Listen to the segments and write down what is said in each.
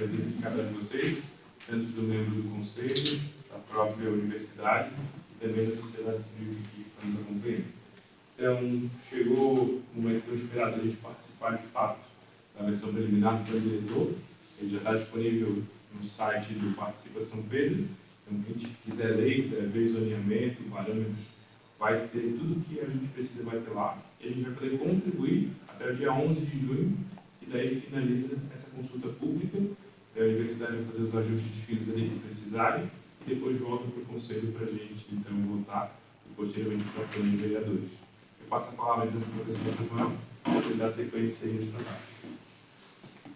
presença de cada um de vocês, tanto do membro do conselho, da própria universidade e também da sociedade civil que está nos acompanhando. Então, chegou o momento tão esperado de a gente participar de fato da versão preliminar do plano diretor. Ele já está disponível no site do Participa São Pedro. Então, quem quiser ler, quiser ver zoneamento, parâmetros, vai ter tudo o que a gente precisa, vai ter lá. E a gente vai poder contribuir até o dia 11 de junho, e daí finaliza essa consulta pública. A universidade vai fazer os ajustes finos ali que precisarem, e depois volta para o conselho para a gente, então, votar, e posteriormente para a Câmara de Vereadores. Eu passo a palavra então para o professor Samuel, para ele dar sequência aí no trabalho.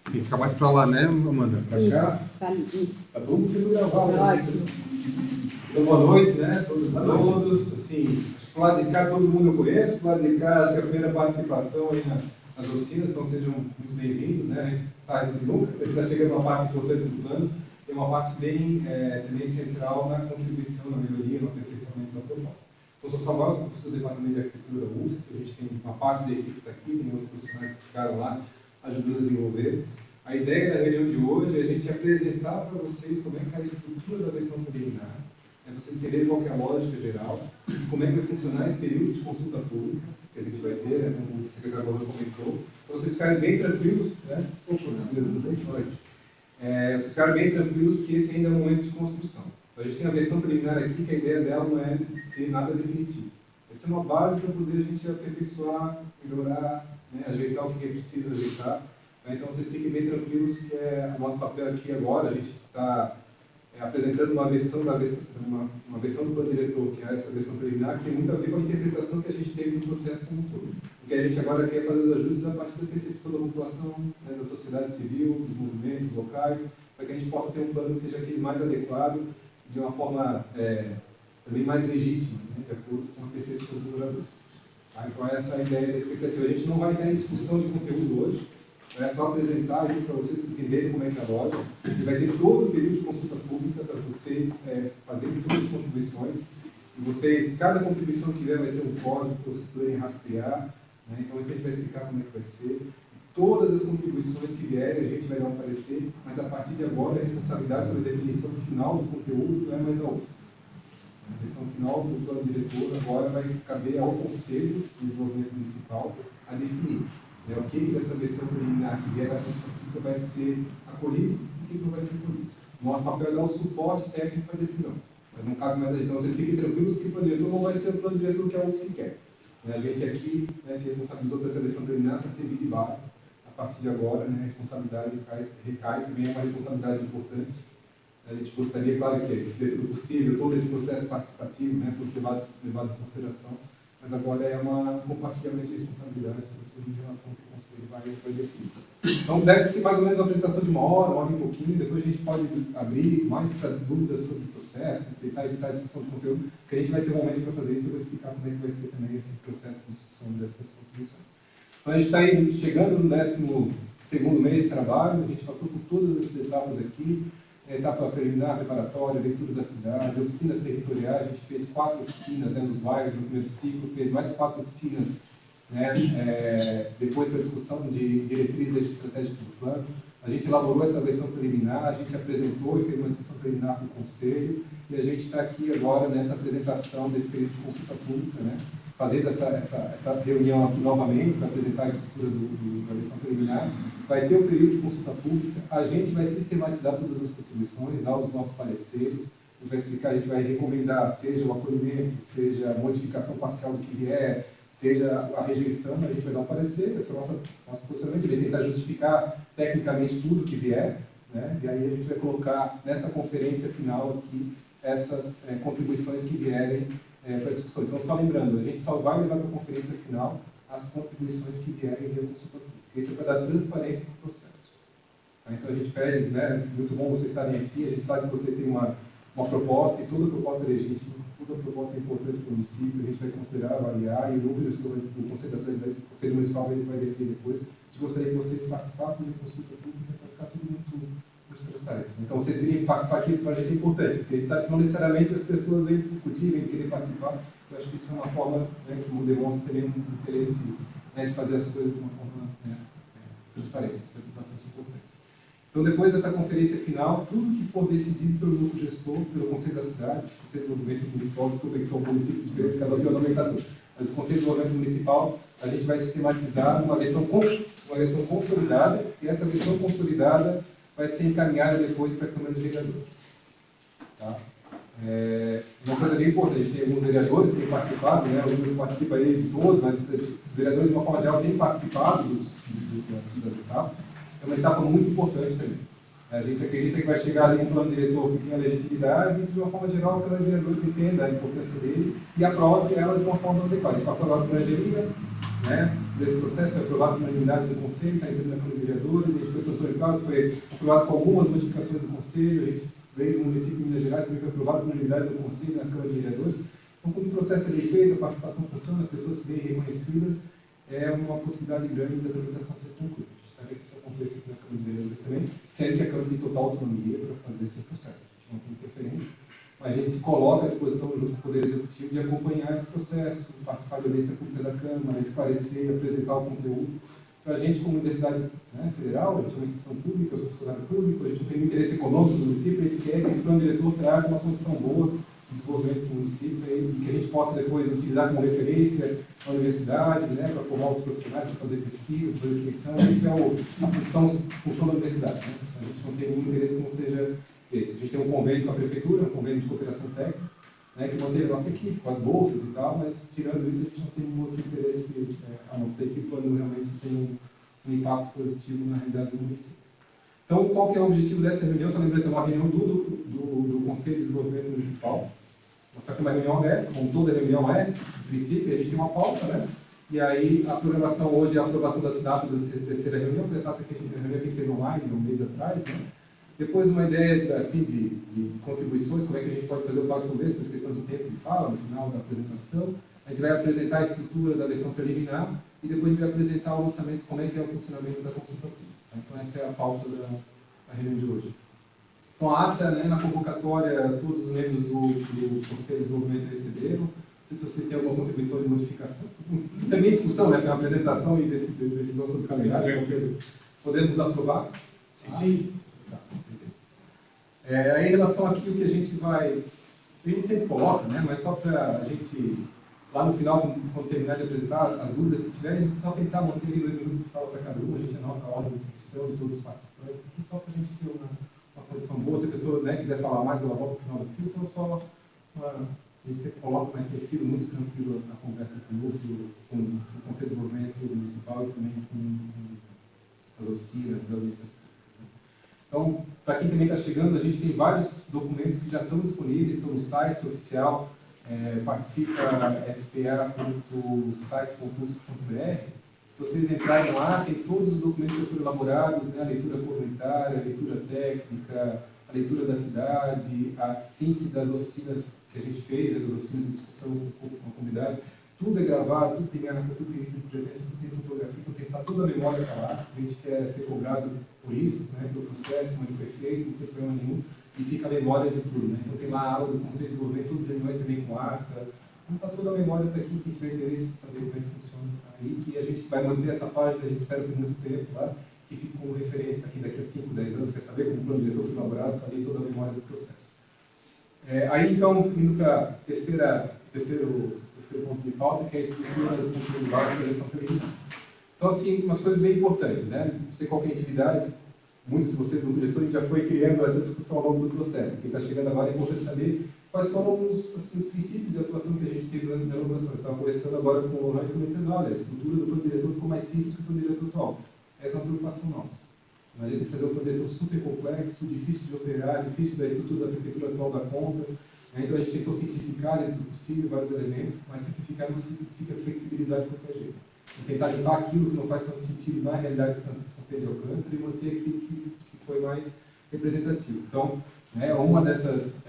Tem que ficar mais para lá, né, Amanda? Para cá? Isso. Tá todo mundo sendo gravado. Ótimo. Então, boa noite, né? Todos. Assim, pro lado de cá todo mundo eu conheço, pro lado de cá acho que é a primeira participação aí nas oficinas, então sejam muito bem-vindos, né? A gente está chegando a uma parte importante do plano, e uma parte bem também central na contribuição, na melhoria, no aperfeiçoamento da proposta. Eu sou Samuel, sou professor do Departamento de Arquitetura da UFSC, a gente tem uma parte da equipe que está aqui, tem outros profissionais que ficaram lá ajudando a desenvolver. A ideia da reunião de hoje é a gente apresentar para vocês como é que é a estrutura da versão preliminar, vocês entenderem qual que é a lógica geral, como é que vai funcionar esse período de consulta pública que a gente vai ter, como o secretário Barroso comentou, para vocês ficarem bem tranquilos, né? Vocês ficarem bem tranquilos porque esse ainda é um momento de construção. Então, a gente tem a versão preliminar aqui, que a ideia dela não é ser nada definitivo. Vai ser uma base para poder a gente aperfeiçoar, melhorar, né? Ajeitar o que precisa ajeitar. Então, vocês fiquem bem tranquilos que o nosso papel aqui agora, a gente está apresentando uma versão do plano diretor, que é essa versão preliminar, que tem muito a ver com a interpretação que a gente teve no processo como um todo. O que a gente agora quer fazer os ajustes a partir da percepção da população, né, da sociedade civil, dos movimentos locais, para que a gente possa ter um plano que seja aquele mais adequado, de uma forma também mais legítima, né, de acordo com a percepção dos moradores. Tá? Então, essa é a ideia da expectativa. A gente não vai ter discussão de conteúdo hoje, é só apresentar isso para vocês entenderem como é que é a loja. E vai ter todo o período de consulta pública para vocês fazerem todas as contribuições. E vocês, cada contribuição que vier vai ter um código para vocês poderem rastrear. Né? Então, isso a gente vai explicar como é que vai ser. Todas as contribuições que vierem, a gente vai dar um parecer, mas a partir de agora, a responsabilidade sobre a definição final do conteúdo não é mais da UFSC. A definição final do plano diretor agora vai caber ao Conselho de Desenvolvimento Municipal a definir. O que dessa versão preliminar que vier da Constituição Pública vai ser acolhido e o que não vai ser acolhido. Nosso papel é dar o suporte técnico para a decisão, mas não cabe mais aí. Então, vocês fiquem tranquilos que o plano diretor não vai ser o plano diretor que a UFSC quer. A gente aqui se responsabilizou para essa versão preliminar para servir de base. A partir de agora, a responsabilidade recai, também é uma responsabilidade importante. A gente gostaria, claro, que, dentro do possível, todo esse processo participativo fosse levado em consideração. Mas agora é um compartilhamento de responsabilidades, sobretudo em relação ao que o Conselho vai definir. Então, deve ser mais ou menos uma apresentação de uma hora e pouquinho, depois a gente pode abrir mais para dúvidas sobre o processo, tentar evitar a discussão de conteúdo, porque a gente vai ter um momento para fazer isso, eu vou explicar como é que vai ser também esse processo de discussão dessas contribuições. Então, a gente está chegando no 12º mês de trabalho, a gente passou por todas essas etapas aqui, etapa preliminar, preparatória, leitura da cidade, oficinas territoriais, a gente fez 4 oficinas nos bairros no primeiro ciclo, fez mais 4 oficinas depois da discussão de diretrizes estratégicas do plano. A gente elaborou essa versão preliminar, a gente apresentou e fez uma discussão preliminar para o Conselho, e a gente está aqui agora nessa apresentação desse período de consulta pública, fazendo essa reunião aqui novamente, para apresentar a estrutura da versão preliminar. Vai ter o período de consulta pública, a gente vai sistematizar todas as contribuições, dar os nossos pareceres, a gente vai explicar, a gente vai recomendar, seja o acolhimento, seja a modificação parcial do que vier, seja a rejeição, a gente vai dar um parecer, esse é o nosso posicionamento, vai tentar justificar tecnicamente tudo que vier, e aí a gente vai colocar nessa conferência final aqui essas contribuições que vierem para a discussão. Então, só lembrando, a gente só vai levar para a conferência final as contribuições que vierem via consulta pública. Isso é para dar transparência para o processo. Então, a gente pede, muito bom vocês estarem aqui, a gente sabe que vocês têm uma proposta, e toda proposta é legítima, toda proposta é importante para o município, a gente vai considerar, avaliar, e o número do Conselho da Cidade, o Conselho Municipal vai definir depois. A gente gostaria que vocês participassem da consulta pública para ficar tudo muito transparente. Então, vocês virem participar aqui para a gente é importante, porque a gente sabe que não necessariamente as pessoas vêm discutir, vêm querer participar. Eu acho que isso é uma forma que demonstra também um interesse de fazer as coisas de uma forma transparente. Isso é bastante importante. Então, depois dessa conferência final, tudo que for decidido pelo grupo gestor, pelo Conselho da Cidade, Conselho de Desenvolvimento Municipal, desculpa que são municípios diferentes, cada um tem uma nomenclatura, mas o Conselho de Desenvolvimento Municipal, a gente vai sistematizar uma versão consolidada, e essa versão consolidada vai ser encaminhada depois para a Câmara de Vereadores. Tá? Uma coisa bem importante, tem alguns vereadores que têm participado, né? Eu não participo aí de todos, mas os vereadores, de uma forma geral, têm participado das etapas. É uma etapa muito importante também. A gente acredita que vai chegar ali um plano diretor que tenha legitimidade e, de uma forma geral, que os vereadores entendam a importância dele e aprovem ela de uma forma adequada. A gente passou agora por Angelina, né? Desse processo foi aprovado por unanimidade do Conselho, está entrando na Câmara de Vereadores, a gente foi para o Antônio Carlos, foi aprovado com algumas modificações do Conselho, a gente veio do município de Minas Gerais, também foi aprovado por unanimidade do Conselho na Câmara de Vereadores. Então, quando o processo é bem feito, a participação funciona, as pessoas se bem reconhecidas, é uma possibilidade grande da tramitação ser concluída. A gente está vendo que isso acontece aqui na Câmara de Vereadores também, sendo que a Câmara tem total autonomia para fazer esse processo. A gente não tem interferência, mas a gente se coloca à disposição junto com o Poder Executivo de acompanhar esse processo, participar da audiência pública da Câmara, esclarecer, apresentar o conteúdo. Para a gente, como Universidade, né, Federal, a gente é uma instituição pública, eu sou funcionário público, a gente tem um interesse econômico do município, a gente quer que esse plano diretor traga uma condição boa de desenvolvimento do município e que a gente possa depois utilizar como referência a universidade, né, para formar outros profissionais, para fazer pesquisa, para fazer extensão. Isso é a função da universidade. Né? A gente não tem nenhum interesse que não seja esse. A gente tem um convênio com a prefeitura, um convênio de cooperação técnica, né, que mantém a nossa equipe, com as bolsas e tal, mas tirando isso a gente não tem nenhum outro interesse, a não ser que o plano realmente tenha um impacto positivo na realidade do município. Então, qual que é o objetivo dessa reunião? Só lembrando que é uma reunião do Conselho de Desenvolvimento Municipal. Só que uma reunião aberta, como toda reunião é, no princípio, a gente tem uma pauta, né? E aí a programação hoje é a aprovação da data da terceira reunião, que é essa reunião que a gente fez online um mês atrás, né? Depois uma ideia assim, de contribuições, como é que a gente pode fazer o tal de conversa, por questão de tempo de fala, no final da apresentação. A gente vai apresentar a estrutura da versão preliminar e depois a gente vai apresentar o lançamento, como é que é o funcionamento da consulta pública. Então essa é a pauta da reunião de hoje. Então a ata, né, na convocatória, todos os membros do Conselho de Desenvolvimento receberam. Não sei se vocês têm alguma contribuição de modificação. Também discussão, né, pela apresentação e decisão sobre o calendário. Podemos aprovar? Sim. Tá, beleza. Aí, em relação aqui, o que a gente vai... A gente sempre coloca, né, mas só para a gente, lá no final, quando terminar de apresentar as dúvidas que tiverem, a gente só tentar manter ali 2 minutos de fala para cada um, a gente anota a ordem de inscrição de todos os participantes, aqui só para a gente ter uma condição boa. Se a pessoa, né, quiser falar mais, ela volta para o final do fio, então só a gente sempre coloca, mas tem sido muito tranquilo a conversa conosco, com o Conselho de Desenvolvimento Municipal e também com as oficinas, as audiências públicas. Então, para quem também está chegando, a gente tem vários documentos que já estão disponíveis, estão no site oficial, participa spa.sites.usp.br. Se vocês entrarem lá, tem todos os documentos que foram elaborados, né, a leitura comunitária, a leitura técnica, a leitura da cidade, a síntese das oficinas que a gente fez, das oficinas de discussão com a comunidade. Tudo é gravado, tudo tem ata, tudo tem lista de presença, tudo tem fotografia, então tem que estar toda a memória para lá. A gente quer ser cobrado por isso, né, pelo processo, como ele foi feito, não tem problema nenhum, e fica a memória de tudo. Né? Então tem lá a aula do Conselho de Desenvolvimento, todas as reuniões também com ata. Então está toda a memória está aqui, quem tiver interesse em saber como é que funciona aí, e a gente vai manter essa página, a gente espera por muito tempo lá, que fique como referência daqui a 5, 10 anos, quer saber como o plano diretor foi elaborado, está ali toda a memória do processo. Aí então, indo para o terceiro ponto de pauta, que é a estrutura do conteúdo básico da eleição preliminar. Então, assim, umas coisas bem importantes, né? Não sei qual que é a atividade, muitos de vocês do gestor já foi criando essa discussão ao longo do processo. Quem está chegando agora é importante saber quais foram os princípios de atuação que a gente teve durante a elaboração. Eu estava conversando agora com o Ronaldo comentando, olha, a estrutura do plano diretor ficou mais simples que o plano diretor atual. Essa é uma preocupação nossa. Mas a gente fazer um plano diretor super complexo, difícil de operar, difícil da estrutura da prefeitura atual dar conta. Então a gente tentou simplificar dentro do possível vários elementos, mas simplificar não significa flexibilizar de qualquer jeito. E tentar limpar aquilo que não faz tanto sentido na realidade de São Pedro de Alcântara e manter aquilo que foi mais representativo. Então, uma dessas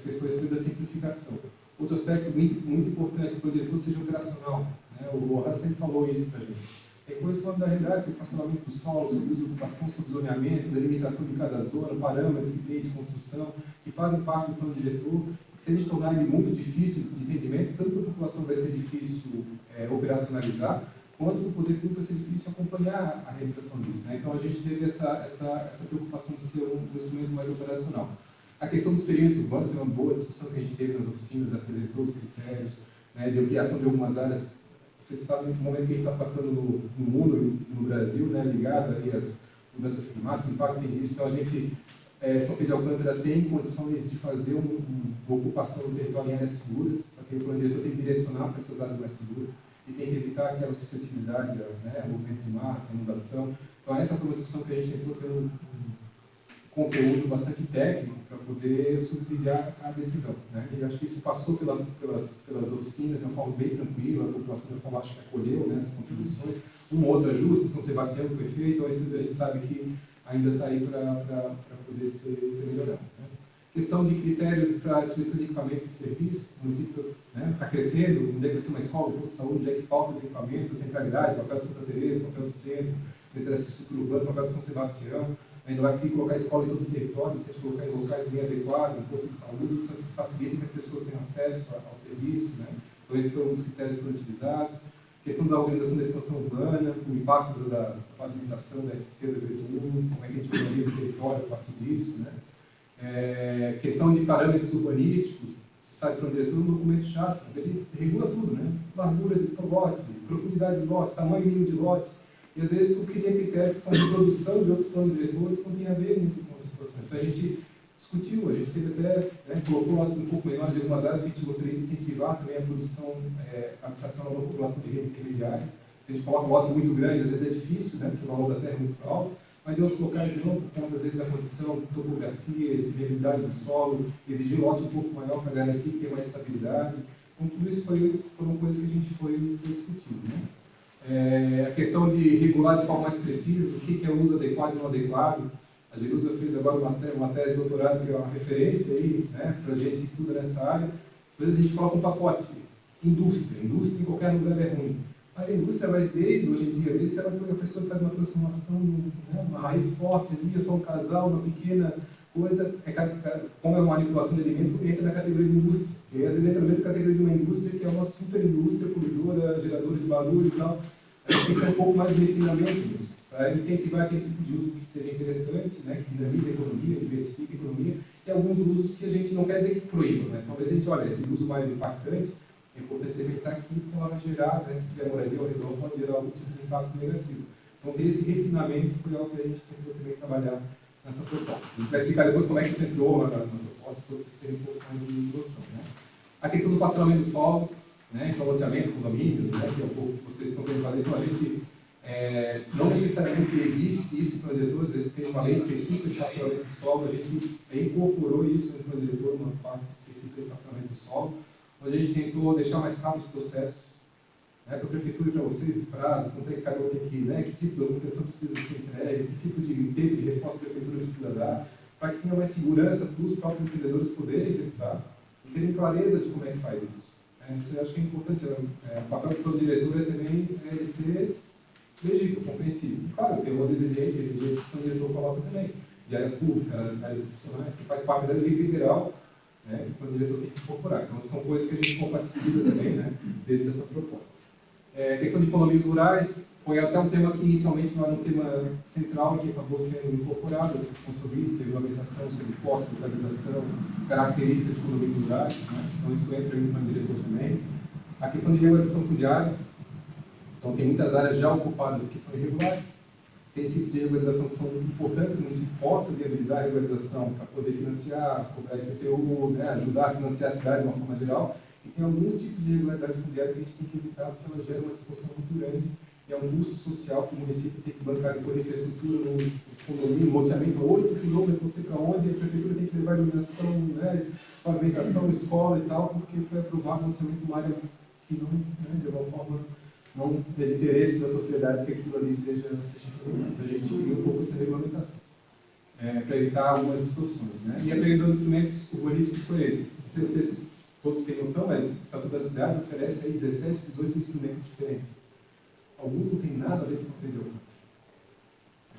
questões foi da simplificação. Outro aspecto muito importante é que o plano diretor seja operacional. Né? O Horácio sempre falou isso para a gente. Tem coisas sobre da realidade, sobre o racionamento do solo, sobre uso de ocupação, sobre zoneamento, delimitação de cada zona, parâmetros que tem de construção, que fazem parte do plano diretor. Se a gente tornar ele muito difícil de entendimento, tanto para a população vai ser difícil operacionalizar, quanto o poder público vai ser difícil acompanhar a realização disso, né? Então, a gente teve essa preocupação de ser um instrumento mais operacional. A questão dos perímetros urbanos foi uma boa discussão que a gente teve nas oficinas, apresentou os critérios, né, de ampliação de algumas áreas. Vocês sabem que o momento que a gente está passando no mundo e no Brasil, né, ligado aí às mudanças climáticas, o impacto disso, então a gente, São Pedro de Alcântara tem condições de fazer uma ocupação do território em áreas seguras, só que o plano diretor tem que direcionar para essas áreas mais seguras e tem que evitar aquela suscetibilidade, né, movimento de massa, inundação. Então essa foi uma discussão que a gente tentou ter um conteúdo bastante técnico para poder subsidiar a decisão, né? E acho que isso passou pelas oficinas de uma forma bem tranquila, a população de uma forma, acho que acolheu, né, as contribuições. Um ou outro ajuste, São Sebastião foi feito, então isso a gente sabe que ainda está aí para poder ser melhorado, né? Questão de critérios para a distribuição de equipamentos e serviços, o município está crescendo, onde é que vai ser uma escola, um posto de saúde, onde é que falta os equipamentos, a centralidade, o papel de Santa Teresa, o papel do centro, a infraestrutura urbana, o papel de São Sebastião. Ainda vai conseguir colocar escola em todo o território, se a gente colocar em locais bem adequados, um posto de saúde, isso facilita que as pessoas tenham acesso ao serviço, né? Então, esse foi um dos critérios que foram utilizados. Questão da organização da expansão urbana, o impacto da pavimentação da SC 281, como é que a gente organiza o território a partir disso, né? Questão de parâmetros urbanísticos, você sabe que o diretor é um documento chato, mas ele regula tudo, né? Largura de lote, profundidade de lote, tamanho mínimo de lote. E às vezes tu cria critérios que são de produção de outros planos diretores que não tem a ver muito com as situações. Então a gente discutiu, a gente teve até, né, colocou lotes um pouco menores de algumas áreas que a gente gostaria de incentivar também a produção habitacional da população de rede intermediária. Se a gente coloca lotes muito grandes, às vezes é difícil, né, porque o valor da terra é muito alto, mas em outros locais não, por conta às vezes da condição, topografia, de permeabilidade do solo, exigir lote um pouco maior para garantir que tenha mais estabilidade. Então tudo isso foram coisas que a gente foi discutindo, né? A questão de regular de forma mais precisa o que é uso adequado e não adequado. A Jerusa fez agora uma tese de doutorado que é uma referência aí, né, para a gente que estuda nessa área. Às vezes a gente coloca um pacote, indústria em qualquer lugar é ruim. Mas a indústria vai desde, hoje em dia, desde se ela for a pessoa que faz uma transformação, né, uma raiz forte ali, é só um casal, uma pequena coisa, como é uma manipulação de alimento, entra na categoria de indústria. E às vezes entra na mesma categoria de uma indústria que é uma super indústria, poluidora, geradora de barulho e tal. A gente tem que ter um pouco mais de refinamento nisso, para incentivar aquele tipo de uso que seja interessante, né, que dinamize a economia, diversifique a economia, e alguns usos que a gente não quer dizer que proíba, mas talvez a gente, olha, esse uso mais impactante, é importante também estar aqui, porque ela vai gerar, né, se tiver moradia ao redor, pode gerar algum tipo de impacto negativo. Então, ter esse refinamento foi algo que a gente tentou também trabalhar nessa proposta. A gente vai explicar depois como é que isso entrou na proposta, para vocês terem um pouco mais de noção, né? A questão do parcelamento do solo, né, então loteamento, condomínios, né, que é um pouco que vocês estão querendo fazer. Então, a gente não necessariamente existe isso para o diretor, às vezes tem uma lei específica de parcelamento do solo, a gente incorporou isso no plano diretor, uma parte específica de parcelamento do solo, onde a gente tentou deixar mais claros os processos, né, para a prefeitura e para vocês, de prazo, quanto é que cada um tem que ir, né, que tipo de documentação precisa ser entregue, que tipo de tempo de resposta que a prefeitura precisa dar, para que tenha mais segurança para os próprios empreendedores poderem executar e terem clareza de como é que faz isso. Isso eu acho que é importante. O papel do plano diretor é também ele ser legível, compreensível. Claro, tem algumas exigências que o plano diretor coloca também, de áreas públicas, áreas institucionais, que faz parte da lei federal, né, que o plano diretor tem que incorporar. Então, são coisas que a gente compatibiliza também, né, dentro dessa proposta. Questão de economias rurais, foi até um tema que inicialmente não era um tema central, que acabou sendo incorporado, a discussão sobre isso, regulamentação sobre porte, localização, características de economias rurais, né? Então isso entra no plano diretor também. A questão de regularização fundiária, então tem muitas áreas já ocupadas que são irregulares, tem tipos de regularização que são muito importantes, que o município possa viabilizar a regularização para poder financiar, cobrar IPTU, né, ajudar a financiar a cidade de uma forma geral. E tem alguns tipos de irregularidade fundiária que a gente tem que evitar, porque ela gera uma disposição muito grande e é um custo social que o município tem que bancar depois a infraestrutura no condomínio, no loteamento a 8 quilômetros, não sei para onde, a prefeitura tem que levar iluminação, né, pavimentação, escola e tal, porque foi aprovado o loteamento de uma área que não, né, de alguma forma, não é de interesse da sociedade que aquilo ali seja implementado. Então a gente cria um pouco essa regulamentação, para evitar algumas distorções, né? E a previsão de instrumentos urbanísticos foi esse. Não sei se vocês todos têm noção, mas o Estatuto da Cidade oferece aí 17, 18 instrumentos diferentes. Alguns não têm nada a ver com São Pedro de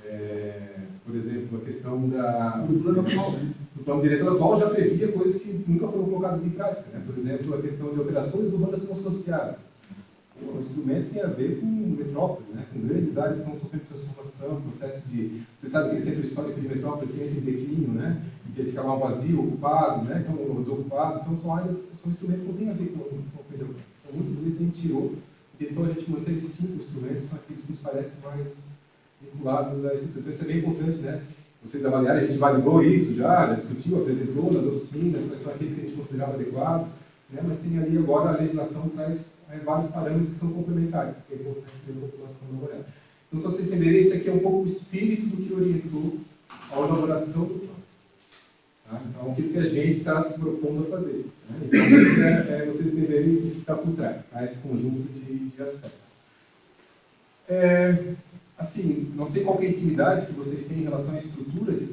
Alcântara. Por exemplo, a questão do plano atual, né? O plano diretor atual já previa coisas que nunca foram colocadas em prática, né? Por exemplo, a questão de operações urbanas consorciadas. o instrumento tem a ver com metrópole, né? Com grandes áreas que estão sofrendo transformação, processo de... Você sabe que centro histórico de metrópole tem em declínio, né? E que fica lá vazio, ocupado, né? Então, desocupado. Então, são áreas, são instrumentos que não têm a ver com a condição federal. Então, muitas vezes a gente tirou, e então a gente manteve 5 instrumentos, são aqueles que nos parecem mais vinculados à estrutura. Então, isso é bem importante, né? Vocês avaliarem, a gente validou isso já discutiu, apresentou nas oficinas, quais são aqueles que a gente considerava adequados, né? Mas tem ali agora a legislação traz vários parâmetros que são complementares, que é importante ter a população elaborar. Então, se vocês entenderem, esse aqui é um pouco o espírito do que orientou a elaboração do plano. Tá? Então, aquilo que a gente está se propondo a fazer. Né? Então, isso é vocês entenderem o que está por trás, tá? Esse conjunto de aspectos. Assim, não sei qual é a intimidade que vocês têm em relação à estrutura de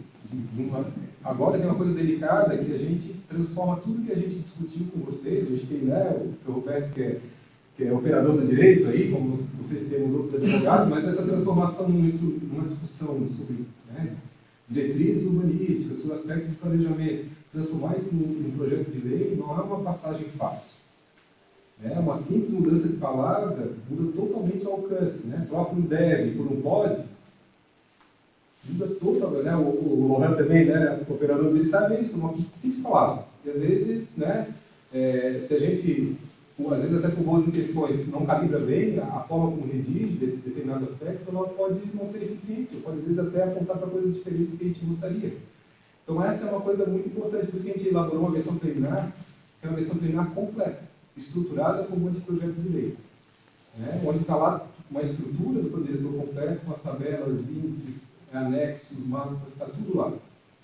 uma... Agora tem uma coisa delicada que a gente transforma tudo que a gente discutiu com vocês. A gente tem, né, o Sr. Roberto, que é operador do direito aí, como vocês têm os outros advogados, mas essa transformação numa discussão sobre, né, diretrizes urbanísticas, sobre aspectos de planejamento, transformar isso num projeto de lei não é uma passagem fácil. Uma simples mudança de palavra muda totalmente o alcance. Né? Troca um deve por um pode, muda totalmente. Né? O Lohan também, né, o operador dele, sabe isso, uma simples palavra. E às vezes, né, se a gente, às vezes até por boas intenções, não calibra bem a forma como redige determinado aspecto, ela pode não ser eficiente, pode às vezes até apontar para coisas diferentes do que a gente gostaria. Então essa é uma coisa muito importante, por isso que a gente elaborou uma versão preliminar, que é uma versão preliminar completa, estruturada como anteprojeto de lei. Né? Onde está lá uma estrutura do plano diretor completo, com as tabelas, índices, anexos, mapas, está tudo lá.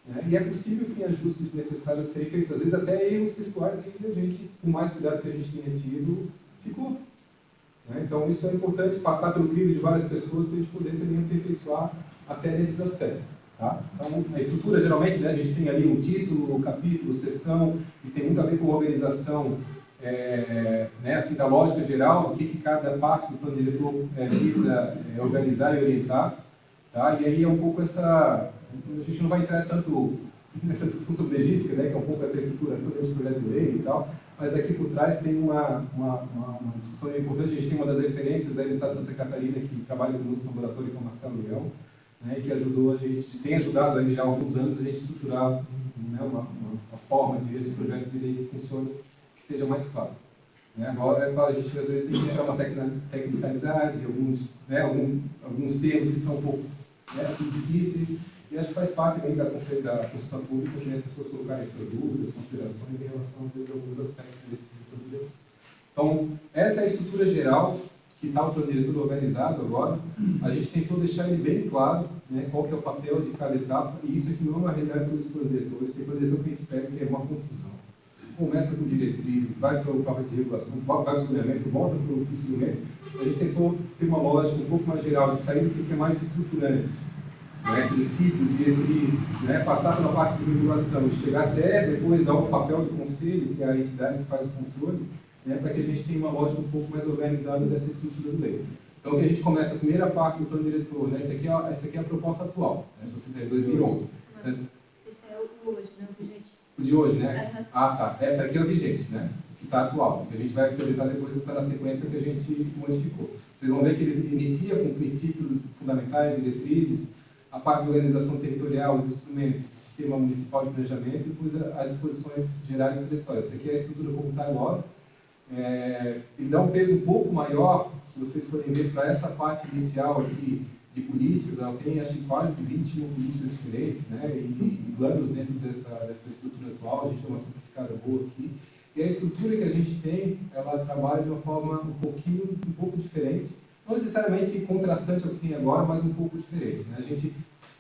Né? E é possível que tenha ajustes necessários a serem feitos, às vezes até erros textuais que a gente, com mais cuidado que a gente tenha tido, ficou. Né? Então isso é importante, passar pelo crivo de várias pessoas para a gente poder também aperfeiçoar até nesses aspectos. Tá? Então, a estrutura, geralmente, né, a gente tem ali um título, capítulo, seção, isso tem muito a ver com a organização, né, assim, da lógica geral, do que cada parte do plano diretor visa organizar e orientar. Tá? E aí é um pouco essa... A gente não vai entrar tanto nessa discussão sobre legística, né, que é um pouco essa estruturação desse projeto de lei e tal, mas aqui por trás tem uma discussão importante. A gente tem uma das referências aí do Estado de Santa Catarina, que trabalha no outro laboratório, que é o Marcelo Leão, né, que ajudou a gente, tem ajudado aí já há alguns anos a gente estruturar, né, uma forma de projeto de lei que funcione, que seja mais claro. Né? Agora, é claro, a gente às vezes tem que entrar uma tecnicalidade, alguns termos que são um pouco, né, assim, difíceis, e acho que faz parte também da consulta pública, que as pessoas colocarem suas dúvidas, considerações em relação, às vezes, a alguns aspectos desse plano diretor. Então, essa é a estrutura geral que está o plano diretor organizado agora. A gente tentou deixar ele bem claro, né, qual que é o papel de cada etapa, e isso aqui não é uma realidade de todos os planos diretores. Tem plano diretor que a gente espera que é uma confusão. Começa com diretrizes, vai para o mapa de regulação, vai para o saneamento, volta para os instrumentos. A gente tentou ter uma lógica um pouco mais geral de sair do que é mais estruturante. Né, princípios, diretrizes, né, passar pela parte de regulação e chegar até depois ao papel do conselho, que é a entidade que faz o controle, né, para que a gente tenha uma lógica um pouco mais organizada dessa estrutura do lei. Então, que a gente começa a primeira parte do plano diretor, né, essa aqui é a proposta atual, né, se você tem 2011. Esse é o hoje, né, o vigente. O de hoje, né? Ah, tá. Essa aqui é o vigente, né? Que está atual. Que a gente vai apresentar depois está na sequência que a gente modificou. Vocês vão ver que eles iniciam com princípios fundamentais, diretrizes, a parte de organização territorial, os instrumentos do sistema municipal de planejamento e depois as disposições gerais e transitórias. Essa aqui é a estrutura como está agora. Ele dá um peso um pouco maior, se vocês forem ver, para essa parte inicial aqui de políticas. Ela tem, acho que, quase 21 políticas diferentes, né, e planos dentro dessa estrutura atual. A gente tem uma simplificada boa aqui. E a estrutura que a gente tem, ela trabalha de uma forma um pouco diferente. Não necessariamente contrastante ao que tem agora, mas um pouco diferente. Né? A gente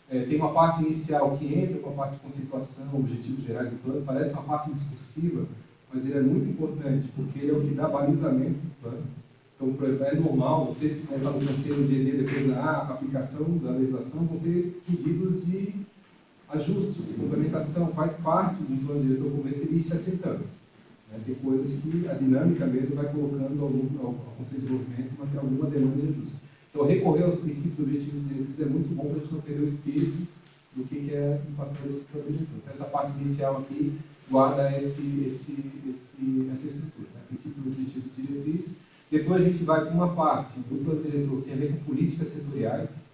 tem uma parte inicial que entra com a parte de conceituação, objetivos gerais do plano, parece uma parte discursiva, mas ele é muito importante, porque ele é o que dá balizamento do plano. Então, é normal, vocês que vão estar no conselho no dia a dia, depois da aplicação da legislação, vão ter pedidos de ajuste, de complementação, faz parte de um plano diretor como esse, ele se aceitando. Tem coisas que a dinâmica mesmo vai colocando ao Conselho de Desenvolvimento até alguma demanda de ajuste. Então, recorrer aos princípios, objetivos e diretrizes é muito bom para a gente não perder o espírito do que é o papel desse plano diretor. Então, essa parte inicial aqui guarda essa estrutura. Né? Princípios, objetivos e diretrizes. Depois a gente vai para uma parte do plano diretor que tem a ver com políticas setoriais.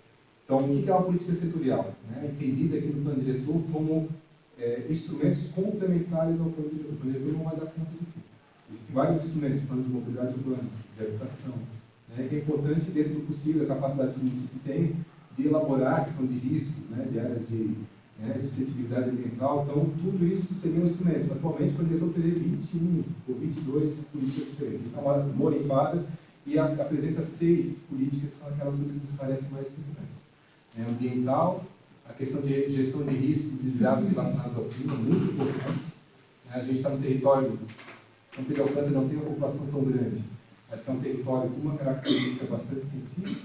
Então, o que é uma política setorial? Entendida aqui no plano diretor como instrumentos complementares ao plano diretor. O plano diretor não vai dar conta de tudo. Existem vários instrumentos, plano de mobilidade urbana, de habitação, que é importante, dentro do possível, a capacidade que o município tem de elaborar a questão de riscos, de áreas de sensibilidade ambiental. Então, tudo isso seriam instrumentos. Atualmente, o plano diretor prevê 21 ou 22 políticas diferentes. Então, uma morimpada e apresenta 6 políticas, que são aquelas coisas que nos parecem mais estruturantes. Ambiental, a questão de gestão de riscos e desastres relacionados ao clima, muito importante. A gente está no território, São Pedro de Alcântara não tem uma população tão grande, mas que é um território com uma característica bastante sensível,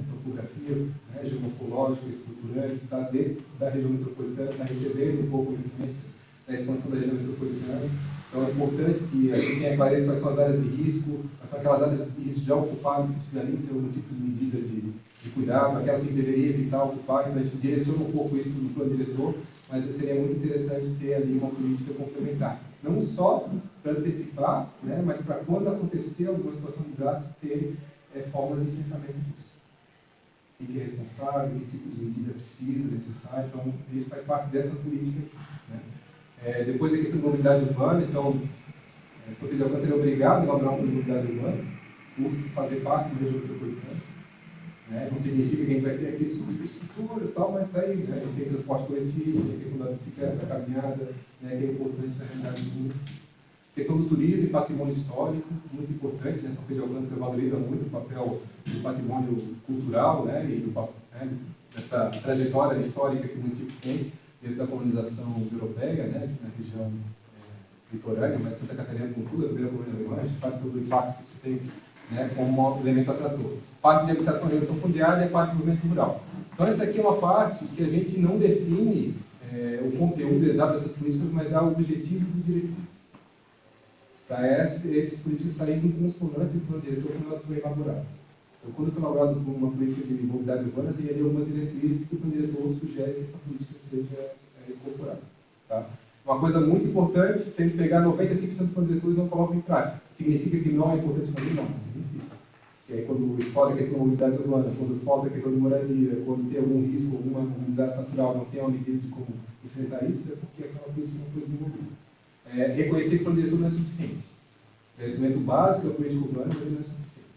topografia, geomorfológica, estruturante, está dentro da região metropolitana, está recebendo um pouco a influência da expansão da região metropolitana. Então é importante que a gente tenha clareza quais são as áreas de risco, quais são aquelas áreas de risco já ocupadas que precisariam ter algum tipo de medida de cuidado, aquelas que deveria evitar ocupar. Então a gente direciona um pouco isso no plano diretor, mas seria muito interessante ter ali uma política complementar. Não só para antecipar, mas para quando acontecer alguma situação de desastre, ter formas de enfrentamento disso. Quem que é responsável, que tipo de medida precisa, necessária. Então, isso faz parte dessa política aqui. Depois a questão da mobilidade urbana. Então, São Pedro de Alcântara é obrigado a elaborar uma mobilidade urbana, por fazer parte da região metropolitana. Não significa que a gente vai ter aqui estruturas e tal, mas está aí. A gente tem transporte coletivo, tem a questão da bicicleta, da caminhada, que é importante na realidade do município. Questão do turismo e patrimônio histórico, muito importante. São Pedro de Alcântara valoriza muito o papel do patrimônio cultural e dessa trajetória histórica que o município tem dentro da colonização europeia, aqui na região litorânea, mas Santa Catarina com tudo, a primeira colônia alemã, a gente sabe todo o impacto que isso tem como um elemento atrator. Parte de habitação e redução fundiária e a parte de movimento rural. Então, essa aqui é uma parte que a gente não define o conteúdo exato dessas políticas, mas dá objetivos e diretrizes. Para esses políticas saírem em consonância com o plano diretor quando elas forem elaboradas. Então, quando foi elaborado por uma política de mobilidade urbana, tem ali algumas diretrizes que o plano diretor sugere que essa política seja incorporada. Tá? Uma coisa muito importante, se a gente pegar 95% dos planos diretores não colocam em prática. Significa que não é importante fazer? Não, significa. E aí, quando explode a questão da mobilidade urbana, quando falta a questão de moradia, quando tem algum risco, algum desastre natural, não tem uma medida de como enfrentar isso, é porque aquela política não foi desenvolvida. Reconhecer que o plano diretor não é suficiente. É o instrumento básico da política urbana, mas ele não é suficiente.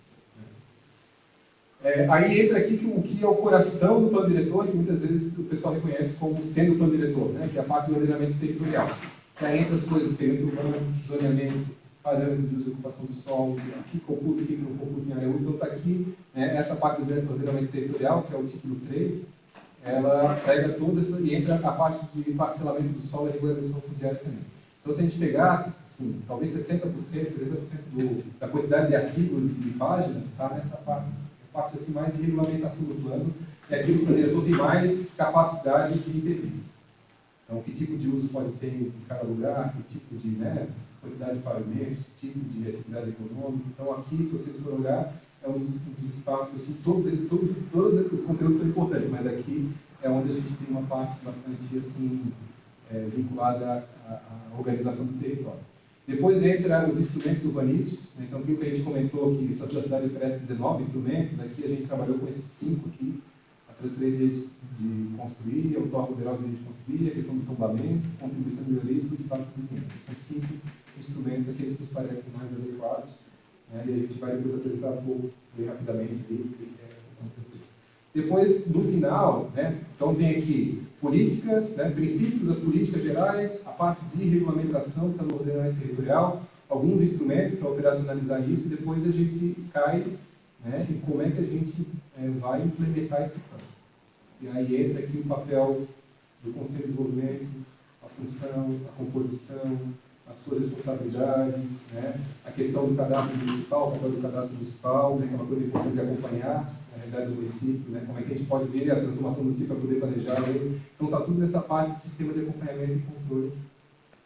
Aí entra aqui o que é o coração do plano diretor, que muitas vezes o pessoal reconhece como sendo o plano diretor, que é a parte do ordenamento territorial. Que aí entra as coisas, perímetro urbano, zoneamento, parâmetros de uso e ocupação do solo, o que computa e o que não computa em área 1. Então está aqui, essa parte do ordenamento territorial, que é o título 3, ela pega toda essa, e entra a parte de parcelamento do solo e regularização fundiária também. Então, se a gente pegar, assim, talvez 60%, 70% da quantidade de artigos e de páginas está nessa parte assim, mais de regulamentação do plano, é aquilo que o diretor tem mais capacidade de intervir. Então, que tipo de uso pode ter em cada lugar, que tipo de quantidade de pavimentos, tipo de atividade econômica. Então, aqui, se vocês forem olhar, é um dos espaços, assim, todos os conteúdos são importantes, mas aqui é onde a gente tem uma parte bastante assim, vinculada à organização do território. Depois entra os instrumentos urbanísticos. Então, aquilo que a gente comentou, que a cidade oferece 19 instrumentos, aqui a gente trabalhou com esses 5 aqui. A transferência de construir, a autarquia poderosa de construir, a questão do tombamento, contribuição de melhoria e estudo de impacto de ciência. São 5 instrumentos, aqueles que nos parecem mais adequados, e a gente vai depois apresentar um pouco, bem rapidamente, o que é o conteúdo. Depois, no final, então tem aqui políticas, princípios das políticas gerais, a parte de regulamentação que está no ordenamento territorial, alguns instrumentos para operacionalizar isso, e depois a gente cai em como é que a gente vai implementar esse plano. E aí entra aqui o papel do Conselho de Desenvolvimento, a função, a composição, as suas responsabilidades, a questão do cadastro municipal, o papel do cadastro municipal, que é uma coisa importante de acompanhar a realidade do município, como é que a gente pode ver a transformação do município para poder planejar ele. Então, está tudo nessa parte de sistema de acompanhamento e controle.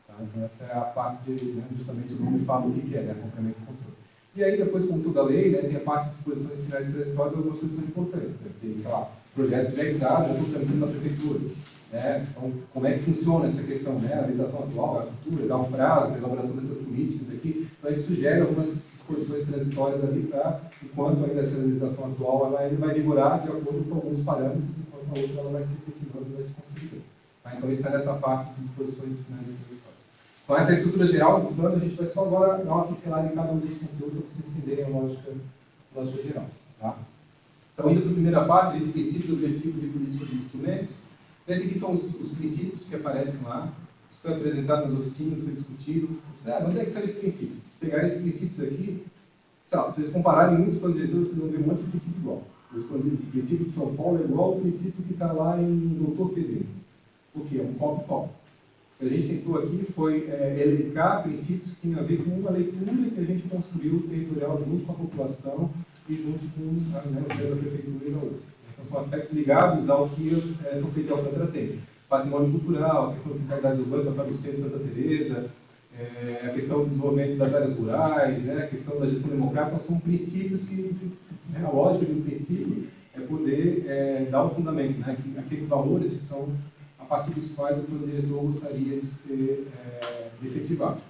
Tá? Então, essa é a parte de, justamente, o nome fala o que é, acompanhamento e controle. E aí, depois, como toda a lei, tem a parte de disposições finais transitórias e algumas coisas são importantes. Tem, sei lá, projeto já editado, já estou tramitando na prefeitura. Então, como é que funciona essa questão? A legislação atual, a futura, dá um prazo para a elaboração dessas políticas aqui. Então, a gente sugere algumas disposições transitórias ali para, enquanto ainda essa legislação atual ela ainda vai vigorar de acordo com alguns parâmetros, enquanto a outra ela vai se efetivando e vai se consolidando. Tá? Então, isso está nessa parte de disposições finais transitórias. Com essa estrutura geral do plano, a gente vai só agora dar uma pincelada em cada um desses conteúdos para vocês entenderem a lógica geral. Tá? Então, indo para a primeira parte, de princípios, objetivos e políticas de instrumentos, esses aqui são os princípios que aparecem lá. Isso foi apresentado nas oficinas, foi discutido. Onde é que são esses princípios? Se pegar esses princípios aqui, se vocês compararem muitos planos diretores, vocês vão ver um monte de princípio igual. O princípio de São Paulo é igual ao princípio que está lá em Doutor Pedreiro. Por quê? É um copy-copy. O que a gente tentou aqui foi elencar princípios que tinham a ver com uma leitura que a gente construiu territorial junto com a população e junto com os pés da prefeitura e da UFS. Então, são aspectos ligados ao que São Pedro de Alcântara tem. Patrimônio cultural, a questão das centralidades urbanas para o centro de Santa Teresa, a questão do desenvolvimento das áreas rurais, né, a questão da gestão democrática, são princípios que a lógica de um princípio é poder dar o fundamento, né, aqueles valores que são a partir dos quais o plano diretor gostaria de ser efetivado.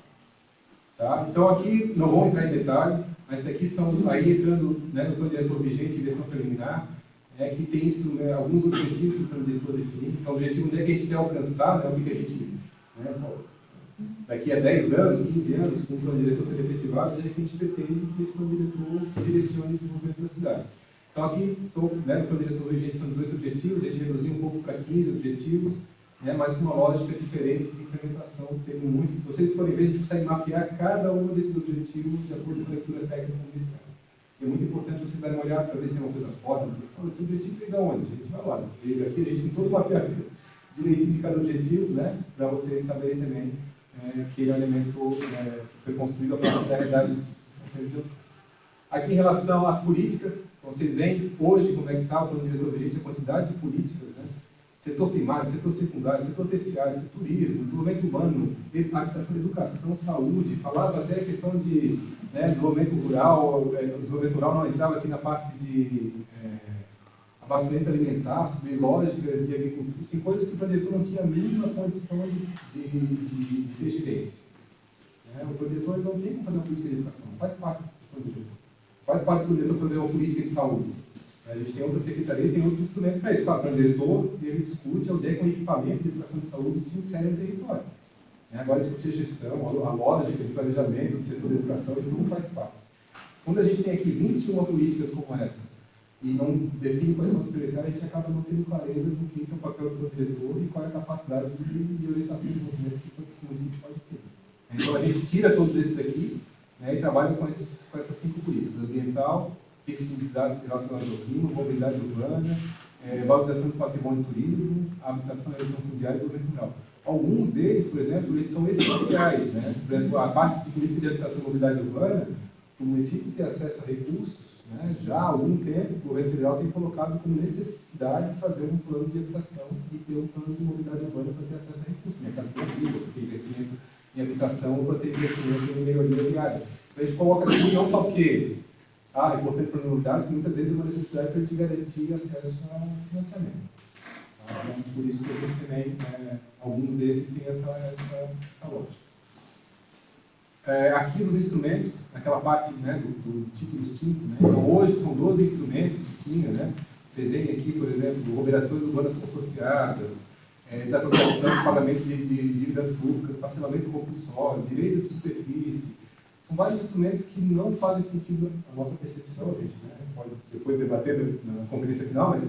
Tá? Então, aqui, não vou entrar em detalhe, mas aqui são, aí entrando, né, no plano diretor vigente, versão preliminar, que tem alguns objetivos que o plano diretor define. Então, o objetivo não é que a gente quer alcançar, né, o que a gente, daqui a 10 anos, 15 anos, com o plano diretor ser efetivado, é que a gente pretende que esse plano diretor direcione o desenvolvimento da cidade. Então, aqui, no plano diretor vigente, são 18 objetivos, a gente reduziu um pouco para 15 objetivos, mas com uma lógica diferente de implementação. Tem muito. Se vocês forem ver, a gente consegue mapear cada um desses objetivos de acordo com a leitura técnica comunitária. É muito importante vocês darem uma olhada para ver se tem uma coisa fora. Esse objetivo vem de onde? A gente vai lá. Aqui a gente tem todo o mapeamento direitinho de cada objetivo, né, para vocês saberem também que é um elemento que foi construído a partir da realidade de São Pedro de Alcântara. Aqui, em relação às políticas, vocês veem hoje como é que está o plano diretor vigente, a quantidade de políticas, né? Setor primário, setor secundário, setor terciário, setor turismo, desenvolvimento humano, habitação, educação, saúde, falava até a questão de desenvolvimento rural, o desenvolvimento rural não entrava aqui na parte de abastecimento alimentar, sobre lógicas de agricultura, assim, coisas que o plano diretor não tinha a mínima condição de ter gerência. O plano diretor não tem como fazer uma política de educação, não faz parte do plano diretor. Faz parte do plano diretor fazer uma política de saúde. A gente tem outra secretaria e tem outros instrumentos para isso. Claro, o plano diretor ele discute onde é que um equipamento de educação de saúde se insere no território. Agora, discutir a gestão, a lógica de planejamento do setor da educação, isso não faz parte. Quando a gente tem aqui 21 políticas como essa, e não define quais são as prioritárias, a gente acaba não tendo clareza do que é o papel do plano diretor e qual é a capacidade de orientação e desenvolvimento que o município pode ter. Então, a gente tira todos esses aqui, e trabalha com essas 5 políticas: ambiental, risco de desastres relacionados ao clima, mobilidade urbana, valorização do patrimônio e turismo, habitação e eleição fundiária e desenvolvimento rural. Alguns deles, por exemplo, eles são essenciais. Por exemplo, a parte de política de habitação e mobilidade urbana, o município ter acesso a recursos, já há algum tempo, o governo federal tem colocado como necessidade fazer um plano de habitação e ter um plano de mobilidade urbana para ter acesso a recursos. Minha casa tem vida, para ter investimento em habitação ou para ter investimento em melhoria viária. Então, a gente coloca aqui não só porque é importante para a mobilidade, porque muitas vezes é uma necessidade para a gente garantir acesso ao financiamento. Então, por isso que a gente também, alguns desses têm essa lógica. Aqui nos instrumentos, naquela parte do título 5, então hoje são 12 instrumentos que tinha, vocês veem aqui, por exemplo, operações urbanas consorciadas, desapropriação do pagamento de dívidas públicas, parcelamento compulsório, direito de superfície. São vários instrumentos que não fazem sentido a nossa percepção, a gente pode depois debater na conferência final, mas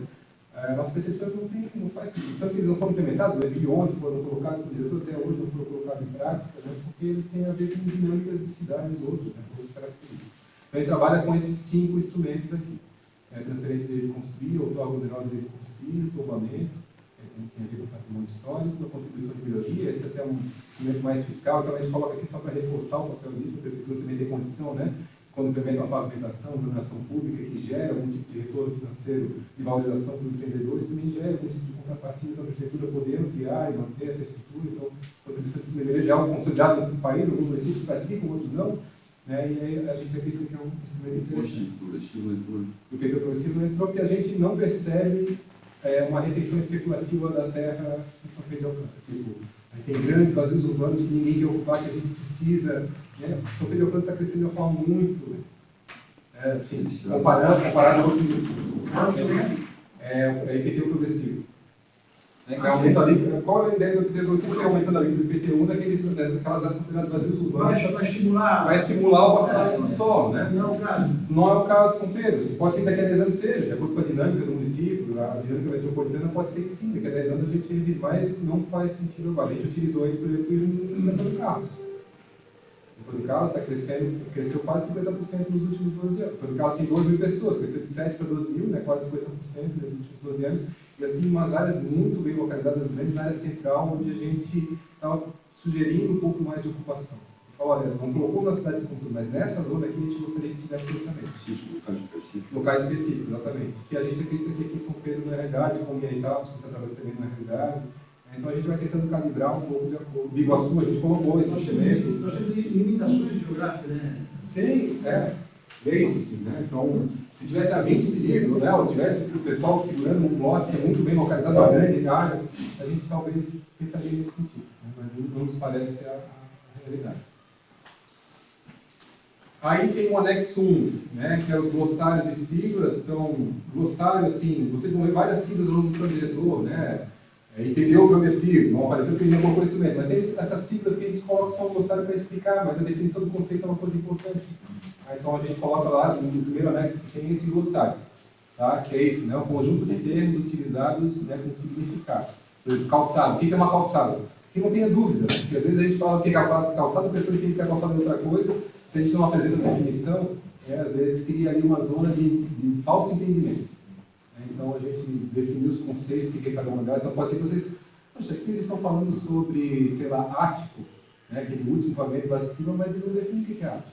a nossa percepção não faz sentido. Tanto que eles não foram implementados, em 2011 foram colocados pelo diretor, até hoje não foram colocados em prática, porque eles têm a ver com dinâmicas de cidades outras, coisas características. Então, ele trabalha com esses 5 instrumentos aqui. Transferência de direito de construir, outorga onerosa de direito de construir, tombamento, tem a ver com o patrimônio histórico, a contribuição de melhoria, esse é até um instrumento mais fiscal, então a gente coloca aqui só para reforçar o papel disso, a prefeitura também tem condição, quando implementa uma pavimentação, iluminação pública, que gera algum tipo de retorno financeiro de valorização para os empreendedores, também gera algum tipo de contrapartida para a prefeitura poder ampliar e manter essa estrutura. Então, a contribuição de melhoria já é algo consolidado no país, alguns municípios praticam, outros não, e aí a gente acredita que é um instrumento interessante. O que progressivo entrou porque a gente não percebe uma retenção especulativa da terra em São Pedro de Alcântara. Aí tem grandes vazios urbanos que ninguém quer ocupar, que a gente precisa. Né? São Pedro Leopoldo está crescendo de uma forma muito, assim, comparado a outros municípios. É IPTU progressivo. Né? Que aumenta ali, qual é a ideia do IPTU progressivo? Que é aumentando a alíquota do IPTU naquelas áreas consideradas vazios urbanos. Vai estimular o passamento do solo. Né? Não é o caso. Não é o caso de São Pedro. Você pode ser que daqui a 10 anos seja, de acordo com a dinâmica do município, a dinâmica metropolitana pode ser que sim, daqui a 10 anos a gente revise, mas não faz sentido agora. A gente utilizou ele, por exemplo, no Antônio Carlos. O Antônio Carlos está crescendo, cresceu quase 50% nos últimos 12 anos. O Antônio Carlos tem 12 mil pessoas, cresceu de 7 para 12 mil, né, quase 50% nos últimos 12 anos. E elas têm umas áreas muito bem localizadas, grandes na área central, onde a gente estava sugerindo um pouco mais de ocupação. Olha, não colocou na cidade de cultura, mas nessa zona aqui a gente gostaria que tivesse também. Locais específicos, exatamente. Que a gente acredita que aqui em São Pedro não é realidade, como em Itaúna, que está trabalhando também não é realidade. Então a gente vai tentando calibrar um pouco de acordo. Biguaçu, a gente colocou esse elemento. Nós temos limitações geográficas, né? Tem, é isso, assim, né? Então, se tivesse a 20 pedidos, né, ou tivesse o pessoal segurando um lote que é muito bem localizado, uma grande área, a gente talvez pensaria nesse sentido, né? Mas não nos parece a realidade. Aí tem o anexo 1, né, que é os glossários e siglas. Então, glossário, assim, vocês vão ver várias siglas no plano diretor, né? IPTU progressivo, não apareceu que a gente não colocou isso mesmo, mas tem essas siglas que a gente coloca só no glossário para explicar, mas a definição do conceito é uma coisa importante. Então a gente coloca lá no primeiro anexo que tem esse glossário, tá? Que é isso, né? Um conjunto de termos utilizados, né, com significado. Por exemplo, calçado. O que é uma calçada? Que não tenha dúvida, porque às vezes a gente fala que é calçada, a pessoa entende que a calçada é outra coisa. Se a gente não apresenta a definição, às vezes cria ali uma zona de falso entendimento. Então a gente definiu os conceitos, o que é cada uma delas. Então pode ser que vocês, poxa, aqui eles estão falando sobre, sei lá, ático, né, aquele último pagamento lá de cima, mas eles não definem o que é ático.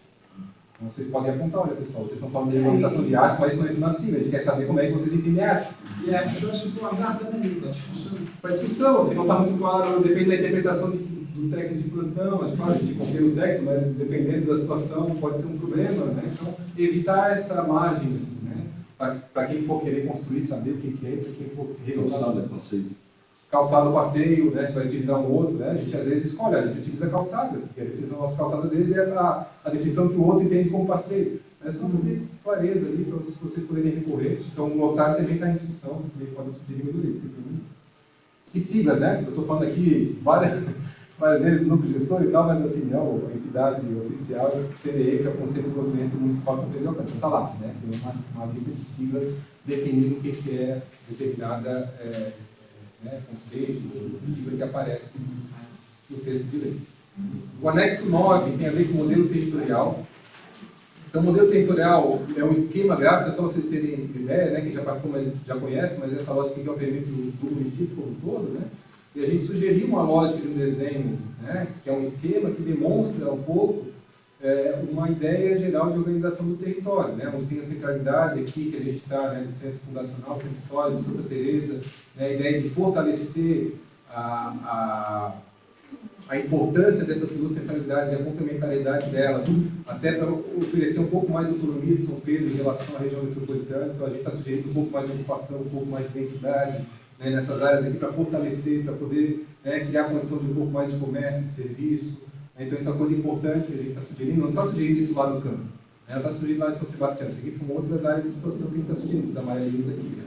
Então vocês podem apontar, olha pessoal, vocês estão falando de regulamentação de ático, mas não entra na sigla, a gente quer saber como é que vocês entendem ático. E a pessoa se formar também, para discussão. Para discussão, se não está muito claro, depende da interpretação do técnico de plantão, claro, a gente confia nos técnicos, mas dependendo da situação pode ser um problema, né? Então evitar essa margem, assim, né? Para quem for querer construir, saber o que é, para quem for regular. Calçado, passeio, né? Você vai utilizar um outro, né? A gente às vezes escolhe, a gente utiliza calçada, porque a definição do nosso calçado às vezes é a definição que o outro entende como passeio. É só para ter clareza ali, para vocês poderem recorrer. Então o glossário também está em discussão, vocês também podem sugerir melhorias. E siglas, né? Eu estou falando aqui várias vezes núcleo gestor e tal, mas assim, é a entidade oficial, CDE, que é o Conselho de Desenvolvimento Municipal de São Pedro de Alcântara. Então está lá, né? Tem uma lista de siglas definindo o que é determinada conceito, sigla que aparece no texto de lei. O anexo 9 tem a ver com o modelo territorial. Então, o modelo territorial é um esquema gráfico, é só vocês terem ideia, né? Quem já participou já conhece, mas essa lógica aqui é o perímetro do município como um todo, né? E a gente sugeriu uma lógica de um desenho, né, que é um esquema que demonstra um pouco uma ideia geral de organização do território, né, onde tem a centralidade aqui, que a gente está, né, no Centro Fundacional, Centro Histórico, Santa Teresa, né, a ideia de fortalecer a importância dessas duas centralidades e a complementariedade delas, até para oferecer um pouco mais de autonomia de São Pedro em relação à região metropolitana. Então a gente está sugerindo um pouco mais de ocupação, um pouco mais de densidade, né, nessas áreas aqui, para fortalecer, para poder, né, criar condição de um pouco mais de comércio, de serviço. Então isso é uma coisa importante que a gente está sugerindo. Não está sugerindo isso lá no campo, né, ela está sugerindo lá em São Sebastião. Isso aqui são outras áreas de situação que a gente está sugerindo, esses amarelinhos aqui, né?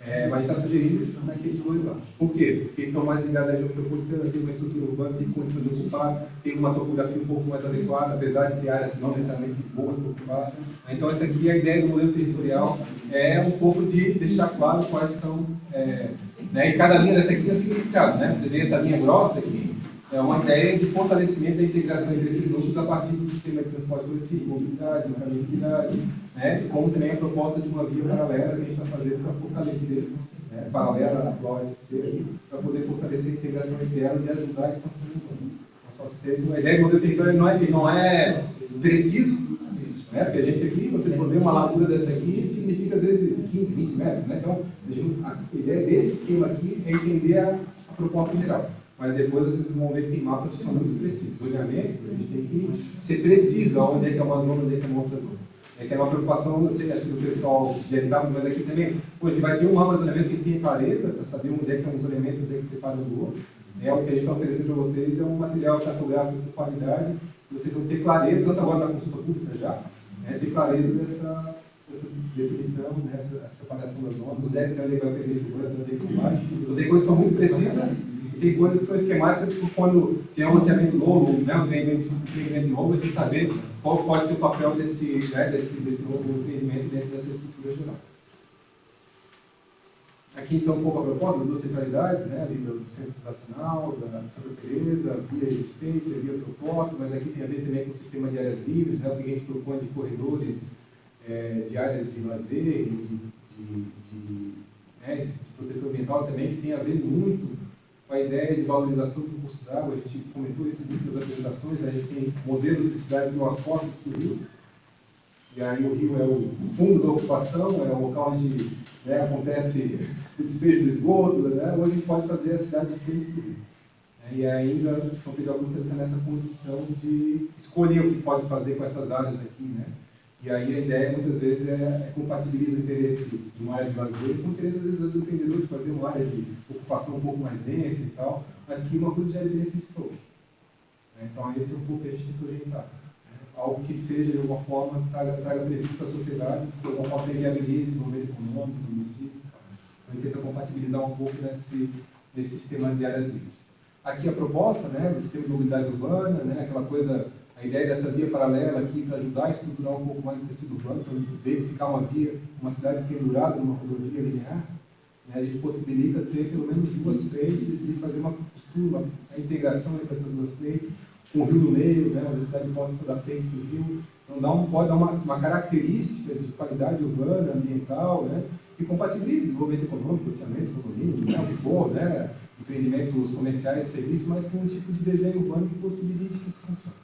Mas a gente está sugerindo isso naqueles dois lá. Por quê? Porque estão mais ligados à região metropolitana, tem uma estrutura urbana, tem condição de ocupar, tem uma topografia um pouco mais adequada, apesar de ter áreas não necessariamente boas para ocupar. Então, essa aqui, a ideia do modelo territorial é um pouco de deixar claro quais são... e cada linha dessa aqui tem um significado, né? Você vê essa linha grossa aqui, é uma ideia de fortalecimento da integração entre esses núcleos a partir do sistema de transporte coletivo, mobilidade, caminhabilidade, né? Como também a proposta de uma via paralela que a gente está fazendo para fortalecer, né? Paralela à atual SC, para poder fortalecer a integração entre elas e ajudar a expansão urbana. A ideia do modelo territorial não é preciso, né? Porque a gente aqui, vocês vão ver uma largura dessa aqui, significa às vezes 15, 20 metros, né? Então, a ideia desse esquema aqui é entender a proposta geral. Mas depois vocês vão ver que tem mapas que são muito precisos. O olhamento, a gente tem que ser preciso aonde é que é uma zona, onde é que é uma outra zona. É que é uma preocupação, não sei, acho que do pessoal de habitáveis, mas aqui também, a gente vai ter um mapa de zoneamento que tem clareza, para saber onde é que é um zoneamento, onde é que separa um do outro. É o que a gente está oferecendo para vocês, é um material cartográfico de qualidade, que vocês vão ter clareza, tanto agora na consulta pública já, ter clareza dessa definição, né, essa separação das zonas, onde é que vai ter leitura, onde é que não vai. Então, tem coisas que são muito precisas, e tem coisas que são esquemáticas, que quando tiver um loteamento novo, né, um empreendimento novo, a gente saber qual pode ser o papel desse novo empreendimento dentro dessa estrutura geral. Aqui, então, um pouco a proposta das duas centralidades, né, ali do Centro Nacional, da Santa Teresa, a via existente, a via proposta, mas aqui tem a ver também com o sistema de áreas livres, né, o que a gente propõe de corredores de áreas de lazer, de proteção ambiental também, que tem a ver muito com a ideia de valorização do curso d'água. A gente comentou isso muito nas apresentações, né, a gente tem modelos de cidade pelas costas do rio, e aí o rio é o fundo da ocupação, é o local onde acontece o despejo do esgoto, né? Hoje a gente pode fazer a cidade de frente do rio. E ainda São Pedro de Alcântara está nessa condição de escolher o que pode fazer com essas áreas aqui, né? E aí a ideia muitas vezes compatibiliza o interesse de uma área de lazer com o interesse às vezes do empreendedor de fazer uma área de ocupação um pouco mais densa e tal, mas que uma coisa já é benefício para outra. Então esse é um pouco que a gente tem que orientar. Algo que seja, de alguma forma, traga benefício para a sociedade, que de alguma forma viabilize o desenvolvimento econômico do município. Então, a gente tenta compatibilizar um pouco nesse sistema de áreas livres. Aqui a proposta, né, do sistema de mobilidade urbana, né, aquela coisa, a ideia dessa via paralela aqui para ajudar a estruturar um pouco mais o tecido urbano, então, em vez de ficar uma cidade pendurada numa rodovia linear, né, a gente possibilita ter pelo menos duas frentes e fazer uma costura, a integração entre essas duas frentes, com o rio no meio, né, onde a cidade possa estar da frente do rio. Então, pode dar uma característica de qualidade urbana, ambiental, né, que compatibilize desenvolvimento econômico, loteamento, condomínio, né, o que for, né, empreendimentos comerciais, serviços, mas com um tipo de desenho urbano que possibilite que isso funcione.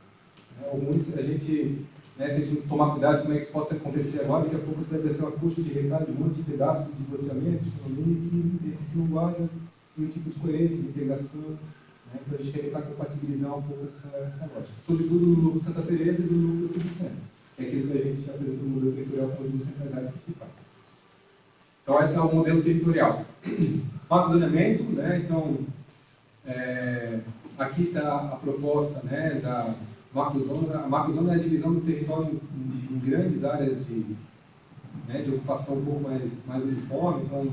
Alguns, a gente, né, se a gente tomar cuidado como é que isso possa acontecer agora, daqui a pouco você vai ser uma coxa de recado de um monte de pedaços de loteamento, de condomínio, que se não guarda nenhum tipo de coerência, de integração. Então a gente quer tentar compatibilizar um pouco essa lógica. Sobretudo no núcleo Santa Teresa e no núcleo do centro. É aquilo que a gente apresentou no modelo territorial com as duas centralidades principais. Então esse é o modelo territorial. Macrozoneamento, né? Então, aqui está a proposta, né, da macrozona. A macrozona é a divisão do território em grandes áreas de ocupação um pouco mais uniforme. Então,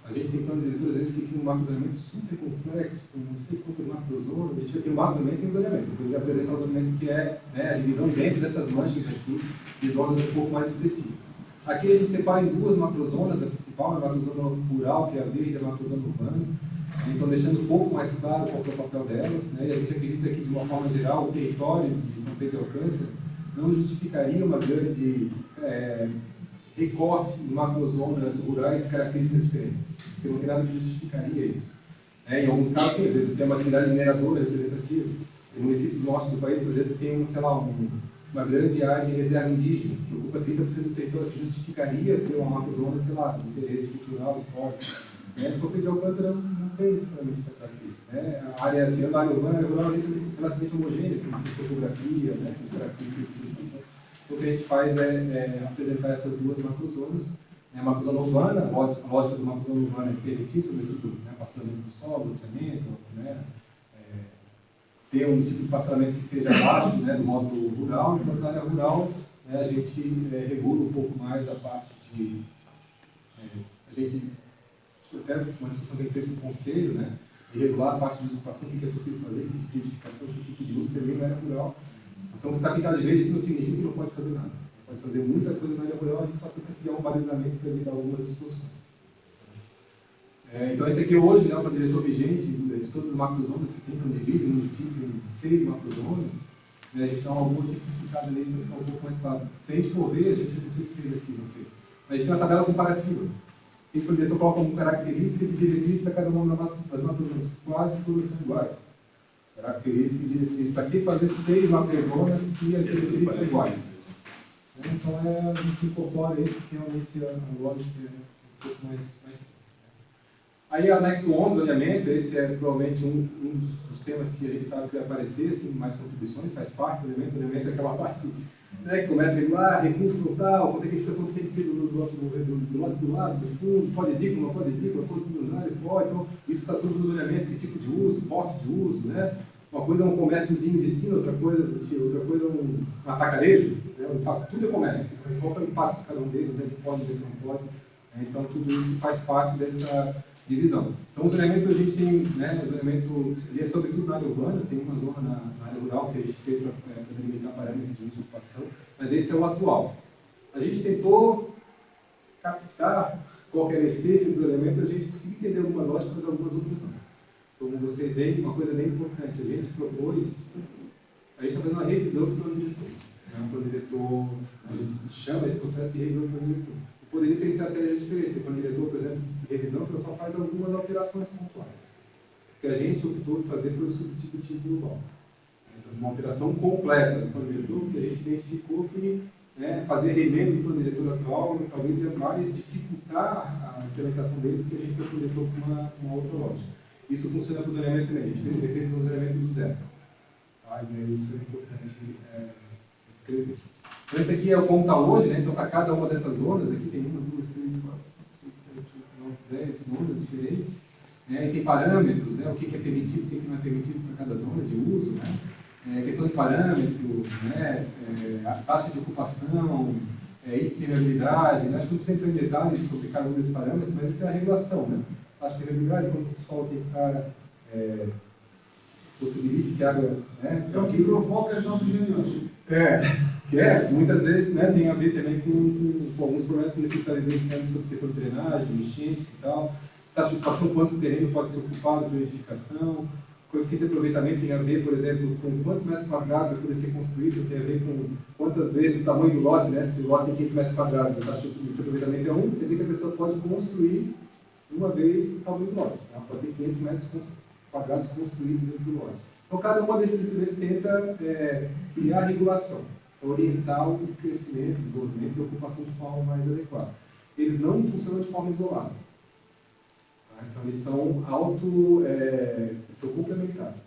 a gente tem planos diretores, às vezes, que tem um macrozoneamento super complexo, com não sei quantas macrozonas. A gente vai ter um macrozoneamento e um zoneamento. Eu vou apresentar o zoneamento que é, né, a divisão dentro dessas manchas aqui, de zonas um pouco mais específicas. Aqui a gente separa em duas macrozonas, a principal é a macrozona rural, que é a verde, e a macrozona urbana. Então, deixando um pouco mais claro qual é o papel delas, né? E a gente acredita que, de uma forma geral, o território de São Pedro de Alcântara não justificaria uma grande recorte em macrozonas rurais de características diferentes, porque não tem nada que justificaria isso. Em alguns casos, às vezes, tem uma atividade mineradora representativa. O município do norte do país, por exemplo, tem, sei lá, uma grande área de reserva indígena, que ocupa 30% do território, que justificaria ter uma macrozona, sei lá, de interesse cultural, histórico. São Pedro de Alcântara não tem essa característica. A área, tirando a área urbana, a área rural é relativamente homogênea, tem essa topografia, as características de vegetação. Então, o que a gente faz é apresentar essas duas macrozonas. A macrozona urbana, a lógica do macrozona urbana é de permitir, sobretudo, passamento do solo, loteamento, ter um tipo de passamento que seja abaixo, do módulo rural, enquanto na área rural a gente regula um pouco mais a parte de... a gente, até uma discussão que a gente fez com o conselho, de regular a parte de usucação, o que é possível fazer, que tipo de edificação, que tipo de uso também na área rural. Então, está pintado de verde aqui não significa que não pode fazer nada. Pode fazer muita coisa na área rural, a gente só tenta criar um balizamento para evitar algumas distorções. Então, esse aqui hoje, o diretor vigente de todas as macrozonas que tentam dividir o município em 6 macrozonas, a gente dá uma boa simplificada nisso para ficar um pouco mais claro. Se a gente for ver, a gente não sei se fez aqui, não fez. A gente tem uma tabela comparativa. E o diretor coloca como característica de diretriz para cada uma das macrozonas. Quase todas são iguais. Característica de diretriz. Para que fazer 6 macrozonas se as diretrizes são iguais? Então, a gente incorpora isso, porque realmente a lógica é um pouco mais simples. Aí, anexo 11, zoneamento, esse é provavelmente um dos temas que a gente sabe que vai aparecer, assim, mais contribuições, faz parte do zoneamento é aquela parte, né, que começa a regular, recurso frontal, quanto é que a edificação tem que ter do lado, do fundo, pode edícula, não pode edícula, quantos lugares, pode, então, isso está tudo no zoneamento, que tipo de uso, porte de uso, né? Uma coisa é um comérciozinho de esquina, outra coisa é um atacarejo, né? Tudo é comércio, mas qual é o impacto de cada um deles, onde é que pode, onde é que não pode, né? Então, tudo isso faz parte dessa divisão. Então, o zoneamento a gente tem, né, o zoneamento, ele é sobretudo na área urbana, tem uma zona na área rural que a gente fez para delimitar parâmetros de uso e ocupação, mas esse é o atual. A gente tentou captar qual era a essência do zoneamento, a gente conseguiu entender algumas lógicas, mas algumas outras não. Como vocês veem, uma coisa bem importante, a gente propôs, a gente está fazendo uma revisão do plano diretor. Né? O plano diretor, a gente chama esse processo de revisão do plano diretor. Poderia ter estratégias diferentes. O plano diretor, por exemplo, de revisão, que só faz algumas alterações pontuais. O que a gente optou por fazer foi o substitutivo global. Então, uma alteração completa do plano diretor, porque a gente identificou que, né, fazer remendo do plano diretor atual talvez ia mais dificultar a implementação dele, porque a gente projetou com uma outra lógica. Isso funciona para o zoneamento também. A gente fez defesa do zoneamento do zero. Tá? E isso é importante descrever. Então, esse aqui é o como está hoje, né? Então, para cada uma dessas zonas, aqui tem 1, 2, 3, 4, 5, 6, 7, 8, 9, 10 zonas diferentes. Né? E tem parâmetros, né? O que é permitido, o que não é permitido para cada zona de uso. Né? Questão de parâmetro, né? A taxa de ocupação, índice de permeabilidade. Né? Acho que não precisa entrar em detalhes sobre cada um desses parâmetros, mas isso é a regulação. Né? Taxa de permeabilidade, quando o solo tem que estar, possibilite que a água... Né? É o que provoca as nossas reuniões. Muitas vezes, né, tem a ver também com alguns problemas que você está vivenciando sobre questão de drenagem, enchentes e tal. Taxa de ocupação, quanto o terreno pode ser ocupado pela edificação. Coeficiente de aproveitamento tem a ver, por exemplo, com quantos metros quadrados vai poder ser construído, tem a ver com quantas vezes o tamanho do lote, né? Se o lote tem 500 metros quadrados, a taxa de aproveitamento é 1, quer dizer que a pessoa pode construir uma vez o tamanho do lote. Ela pode ter 500 metros quadrados construídos dentro do lote. Então, cada uma desses instrumentos tenta criar regulação, orientar o crescimento, o desenvolvimento e a ocupação de forma mais adequada. Eles não funcionam de forma isolada. Tá? Então, eles são são complementares.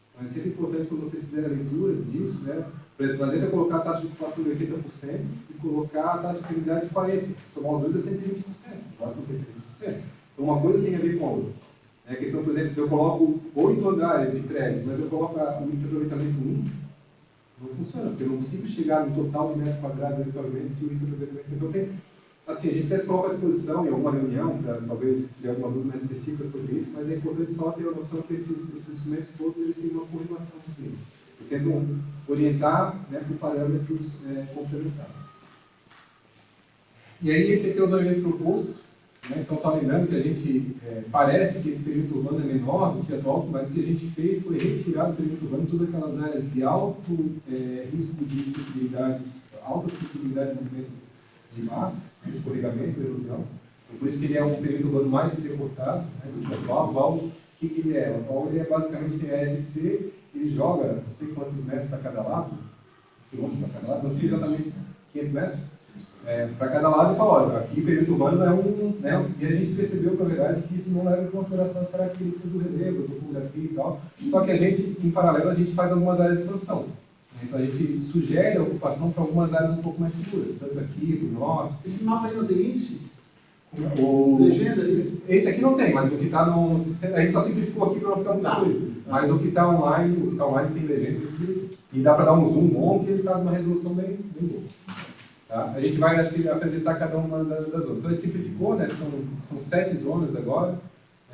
Então, é sempre importante, quando vocês fizerem a leitura disso, né? Por exemplo, não adianta colocar a taxa de ocupação de 80% e colocar a taxa de permeabilidade de 40%. Se somar os dois, é 120%. Quase não tem 120%. Então, uma coisa tem a ver com a outra. A questão, por exemplo, se eu coloco 8 andares de prédios, mas eu coloco o índice de aproveitamento 1, não funciona, porque eu não consigo chegar no total de metros quadrados de pavimento se o índice de aproveitamento. Então, assim, a gente até se coloca à disposição em alguma reunião, para talvez se tiver alguma dúvida mais específica sobre isso, mas é importante só ter a noção que esses instrumentos todos eles têm uma correlação entre eles. Eles tentam orientar, né, por parâmetros complementares. E aí, esse aqui é o zoneamento proposto. Então, só lembrando que a gente, parece que esse perímetro urbano é menor do que atual, mas o que a gente fez foi retirar do perímetro urbano todas aquelas áreas de alto risco de suscetibilidade, alta suscetibilidade de movimento de massa, de escorregamento, erosão. Então, por isso que ele é um perímetro urbano mais entrecortado, né, do que o atual. O que ele é? O atual ele basicamente tem a SC, ele joga não sei quantos metros para cada lado, quilômetros para cada lado, não sei exatamente 500 metros. Para cada lado e fala, olha, aqui o perímetro urbano é um... Né, e a gente percebeu, na verdade, que isso não leva em consideração as características do relevo, topografia e tal. Só que a gente, em paralelo, a gente faz algumas áreas de expansão. Então a gente sugere a ocupação para algumas áreas um pouco mais seguras, tanto aqui, do norte. Esse mapa aí não tem índice? Legenda aí? Esse aqui não tem, mas o que está no sistema... A gente só simplificou aqui para não ficar muito fluido. Mas o que está online tem legenda. E dá para dar um zoom bom, que ele está numa resolução bem boa. Tá? A gente vai, acho que, apresentar cada uma das zonas. Então, ele simplificou, né? São 7 zonas agora.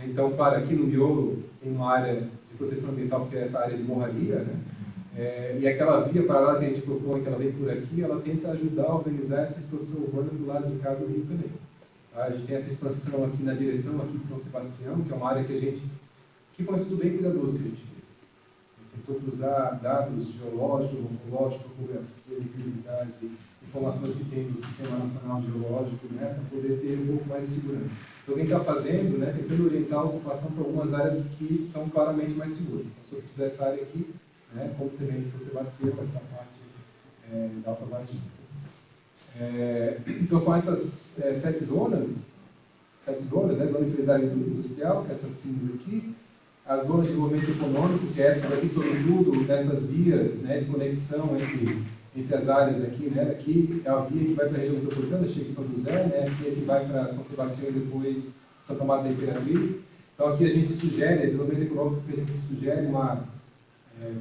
Então, claro, aqui no miolo tem uma área de proteção ambiental, que é essa área de morraria, né? E aquela via paralela que a gente propõe, que ela vem por aqui, ela tenta ajudar a organizar essa expansão urbana do lado de cá do Rio também. Tá? A gente tem essa expansão aqui na direção aqui de São Sebastião, que é uma área que a gente... que foi um estudo bem cuidadoso que a gente fez. Tentou cruzar dados geológicos, morfológicos, topografia, liquididade, informações que tem do Sistema Nacional Geológico, né, para poder ter um pouco mais de segurança. Então, quem está fazendo, né, tentando orientar a ocupação para algumas áreas que são claramente mais seguras. Então, sobretudo essa área aqui, né, como também de São Sebastião, essa parte da Alta Varginha. Então, são essas 7 zonas. zonas, né? Zona empresária e industrial, que é essas cinzas aqui, a zona de desenvolvimento econômico, que é essas aqui, sobretudo, dessas vias, né, de conexão entre as áreas aqui, né? Aqui é a via que vai para a região metropolitana, chega em São José, né? Aqui é que vai para São Sebastião e depois Santa Marta da Imperatriz. Então aqui a gente sugere, desenvolvimento econômico, que a gente sugere uma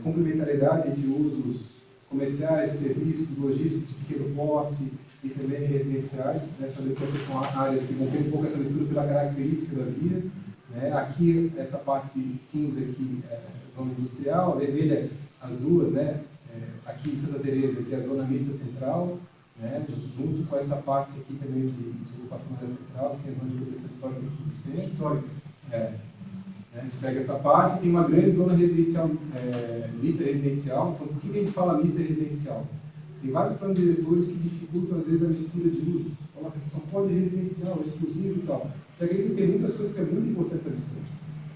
complementariedade entre usos comerciais, serviços, logísticos de pequeno porte e também residenciais, né? Sabendo que essas são áreas que vão ter um pouco essa mistura pela característica da via. Né? Aqui, essa parte cinza aqui é zona industrial, a vermelha, as duas, né? Aqui em Santa Teresa, que é a zona mista central, né? Junto com essa parte aqui também de ocupação da área central, que é a zona de proteção histórica aqui do centro. Histórica. A gente pega essa parte, tem uma grande zona residencial, mista residencial. Então, por que a gente fala mista residencial? Tem vários planos diretores que dificultam, às vezes, a mistura de usos. Coloca que só pode residencial, exclusivo e tal. Só que ainda tem muitas coisas que é muito importante a mistura.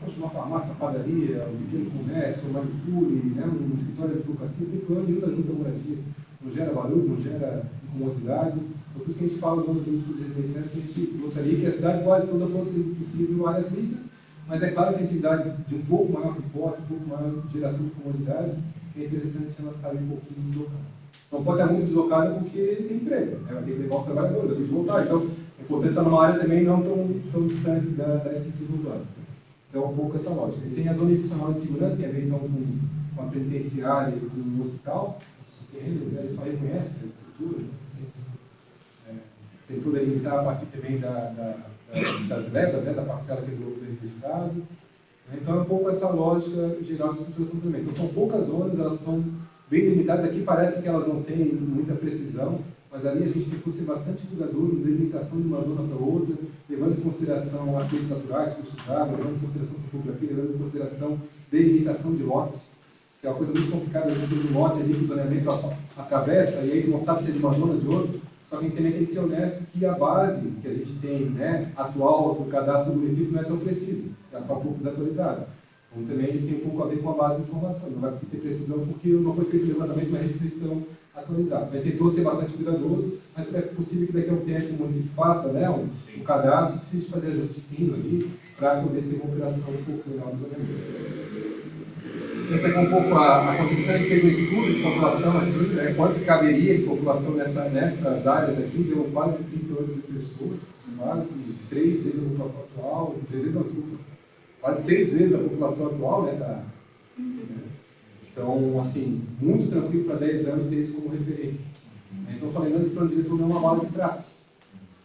Poxa, uma farmácia, uma padaria, um pequeno comércio, uma manicure, né, um escritório de advocacia, tem plano de junta moradia. Não gera barulho, não gera incomodidade. Então, por isso que a gente fala zonas mistas residenciais, que a gente gostaria que a cidade quase toda fosse possível áreas mistas. Mas é claro que atividades de um pouco maior de porte, um pouco maior de geração de comodidade, é interessante elas estarem um pouquinho deslocadas. Não pode estar muito deslocada porque tem emprego, né? Vai ter que levar os trabalhadores, vai ter que voltar. Então, é importante estar numa área também não tão distante da estrutura urbana. Então, é um pouco essa lógica. E tem a zona institucional de segurança, tem a ver então com a penitenciária e com o hospital. Ele só reconhece a estrutura. Tem tudo a limitar a partir também das legas, né, da parcela que é do governo do Estado. Então, é um pouco essa lógica geral de estruturação também. Então, são poucas zonas, elas estão bem limitadas. Aqui parece que elas não têm muita precisão, mas ali a gente tem que ser bastante cuidadoso na delimitação de uma zona para outra, levando em consideração acidentes naturais, curso d'água, levando em consideração topografia, levando em consideração delimitação de lotes, que é uma coisa muito complicada. A gente tem um lote ali que o zoneamento atravessa, e aí tu não sabe se é de uma zona ou de outra. Só que a gente também tem que ser honesto que a base que a gente tem, né, atual do cadastro do município não é tão precisa, ela está um pouco desatualizada. Então também a gente tem um pouco a ver com a base de informação, não vai conseguir ter precisão porque não foi feito levantamento, uma restituição atualizada. A gente tentou ser bastante cuidadoso, mas é possível que daqui a um tempo o município faça, né, um cadastro, precisa fazer ajuste fino ali para poder ter uma operação um pouco melhor do zoneamento. Essa é um pouco a contribuição. A gente fez um estudo de população aqui, né, quanto caberia de população nessas áreas aqui, deu quase 38 mil pessoas, quase 3 vezes a população atual, 3 vezes não, desculpa, quase 6 vezes a população atual, né, Então, assim, muito tranquilo para 10 anos ter isso como referência. Então, só lembrando que o plano diretor não é uma bala de prata.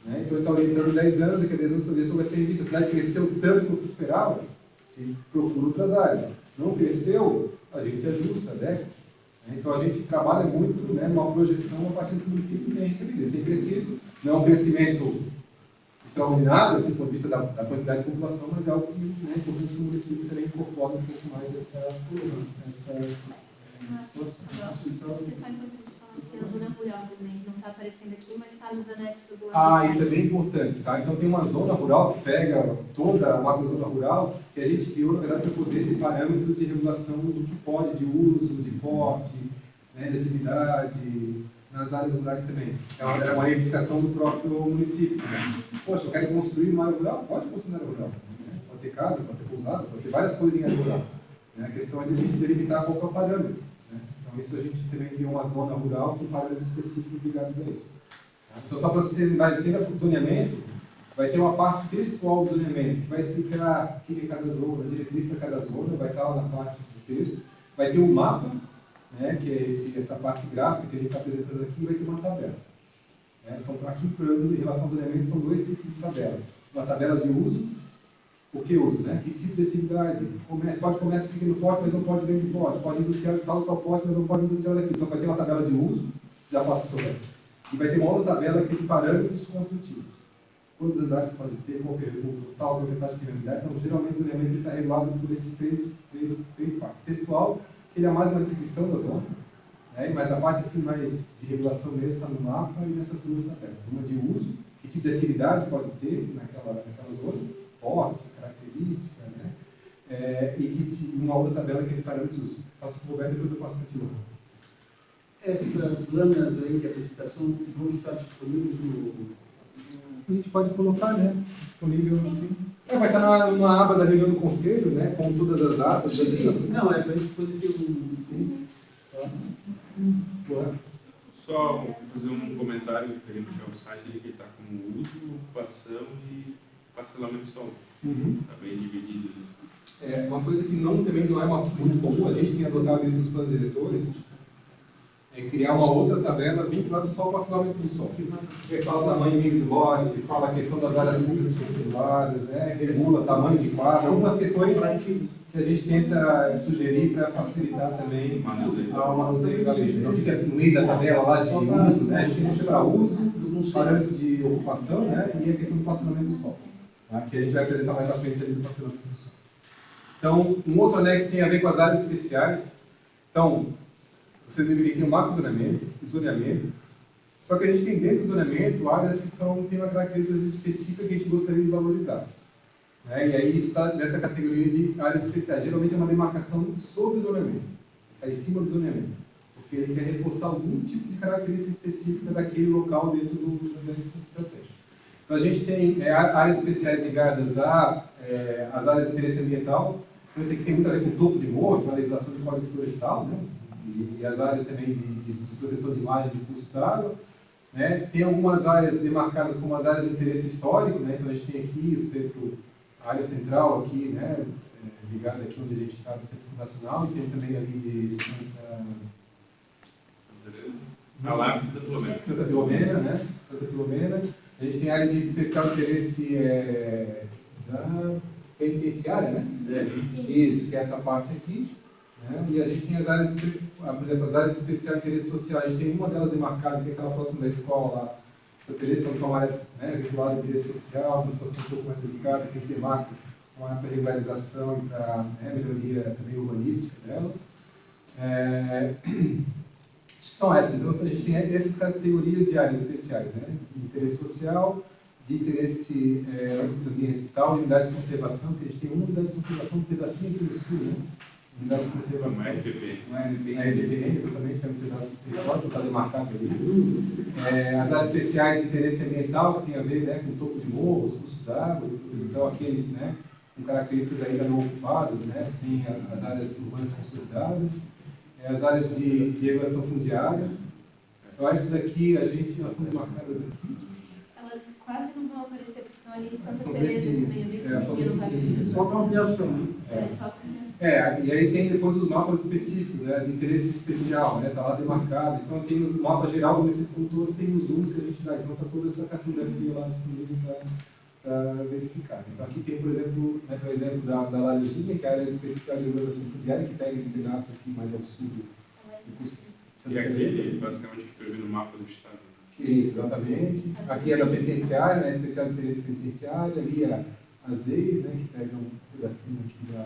Então, ele está orientando 10 anos, daqui a 10 anos o plano diretor vai ser revisto. A cidade cresceu tanto quanto se esperava, se procura outras áreas. Não cresceu, a gente ajusta, né? Então a gente trabalha muito, né, numa projeção a partir do que o município tem recebido. Ele tem crescido, não é um crescimento extraordinário, assim, do ponto de vista da quantidade de população, mas é algo que, né, é importante que o município também incorpore um pouco mais essas situações. Então, é só importante falar que a zona rural também não está aparecendo aqui, mas está nos anexos lá. Isso é bem importante, tá? Então tem uma zona rural que pega toda a macrozona rural que a gente criou, na verdade, para poder ter parâmetros de regulação do que pode, de uso, de porte, né, de atividade, nas áreas rurais também. É uma reivindicação do próprio município. Né? Poxa, eu quero construir uma área rural? Pode construir uma área rural. Né? Pode ter casa, pode ter pousada, pode ter várias coisas em área rural. Né? A questão é de a gente delimitar qual é o parâmetro. Né? Então, isso a gente também tem uma zona rural com parâmetros específicos ligados a isso. Tá? Então, só para você lembrar, descendo do zoneamento, vai ter uma parte textual do zoneamento, que vai explicar o que é cada zona, a diretriz para cada zona, vai estar lá na parte do texto. Vai ter um mapa, né, que é essa parte gráfica que a gente está apresentando aqui, e vai ter uma tabela. Aqui, em relação ao zoneamento, são 2 tipos de tabela. Uma tabela de uso, por que uso? Né? Que tipo de atividade? Pode comércio de pequeno porte, mas não pode grande porte. Pode industrial de tal porte, mas não pode industrial daquilo. Então vai ter uma tabela de uso, já passou. E vai ter uma outra tabela que é de parâmetros construtivos. Quantos andares pode ter, qual que é o total, qual que é a taxa de criminalidade. Então, geralmente, o zoneamento está regulado por esses três partes. Textual, que ele é mais uma descrição da zona, né? Mas a parte assim, mais de regulação mesmo está no mapa e nessas 2 tabelas. Uma de uso, que tipo de atividade pode ter naquela zona, porte, característica, né? E uma outra tabela que é de parâmetros de uso. Faço para o Roberto, depois eu passo para ti. Essas lâminas aí de apresentação vão estar disponíveis no a gente pode colocar, né, disponível assim. Vai estar na aba da reunião do conselho, né, com todas as atas. Não, é para a gente poder ter um... Sim. Boa. Só fazer um comentário referente ao site ali, que está como uso, ocupação e parcelamento solo. Está bem dividido. É uma coisa que também não é muito comum, a gente tem adotado isso nos planos diretores, é criar uma outra tabela vinculada só ao parcelamento do solo. Que fala o tamanho mínimo do lote, fala a questão das áreas públicas reservadas, né, regula tamanho de quadra, algumas questões que a gente tenta sugerir para facilitar também o manuseio da lei. Então fica no meio da tabela lá de uso, né, a gente tem que para uso, parâmetros de ocupação, né, e a questão do parcelamento do solo, tá, que a gente vai apresentar mais à frente ali do parcelamento do solo. Então, um outro anexo tem a ver com as áreas especiais. Então, você deveria ter um mapa de zoneamento, só que a gente tem dentro do zoneamento áreas que têm uma característica específica que a gente gostaria de valorizar. Né? E aí isso está nessa categoria de áreas especiais. Geralmente é uma demarcação sobre o zoneamento, está em cima do zoneamento, porque ele quer reforçar algum tipo de característica específica daquele local dentro do zoneamento estratégico. Então a gente tem áreas especiais ligadas às áreas de interesse ambiental. Então isso aqui tem muito a ver com topo de morro, com a legislação de código florestal, né? E as áreas também de proteção de imagem de curso d'água. Né? Tem algumas áreas demarcadas como as áreas de interesse histórico, né? Então a gente tem aqui a área central aqui, né? Ligada aqui onde a gente está no Centro Fundacional, e tem também ali de Santa Filomena, né? Santa Filomena. A gente tem área de especial interesse da penitenciária, né? Isso, que é essa parte aqui. Né? E a gente tem as áreas, por exemplo, as áreas de especial interesse social. A gente tem uma delas demarcada, que é aquela próxima da escola lá. Santa Teresa, então, que é uma área, né, vinculada ao interesse social, uma situação um pouco mais delicada, que a gente demarca uma área para regularização e para, né, melhoria também urbanística delas. São essas. Então, a gente tem essas categorias de áreas especiais, né? De interesse social, de interesse ambiental e unidades de conservação, que a gente tem uma unidade de conservação, um pedacinho aqui no sul, né? Unidade de conservação. Não é RDPN, exatamente, que é um pedaço do território, que está demarcado ali. As áreas especiais de interesse ambiental, que tem a ver, né, com o topo de morro, os cursos d'água, de proteção, aqueles, né, com características ainda não ocupadas, né, sem as áreas urbanas consolidadas. As áreas de regulação fundiária. Então, essas aqui, elas são demarcadas aqui. Elas quase não vão aparecer, porque estão ali em Santa Teresa também, é bem pequenininho, não vai aparecer. Só com ampliação, né? Só com ampliação. E aí tem depois os mapas específicos, né, de interesse especial, né, está lá demarcado. Então, tem o mapa geral do município todo, tem os zooms que a gente dá. Então, está toda essa cartografia lá disponível para verificar. Então, aqui tem, por exemplo, né, o exemplo da Laranjinha, que é a área especial de regulação fundiária, que pega esse pedaço aqui mais ao sul do curso. E aquele, basicamente, que prevê no mapa do estado. Isso, exatamente. Aqui é da penitenciária, né, especial de interesse penitenciário, ali as ex, né, que pegam um pedacinho aqui da...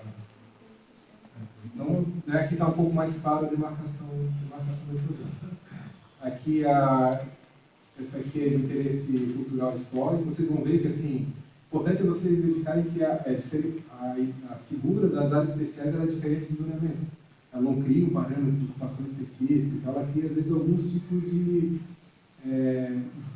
Então, né, aqui está um pouco mais claro a demarcação dessas zonas. Aqui, essa aqui é de interesse cultural histórico. Vocês vão ver que, assim, importante é vocês verificarem que a figura das áreas especiais ela é diferente do zoneamento. Ela não cria um parâmetro de ocupação específico, então ela cria, às vezes, alguns tipos de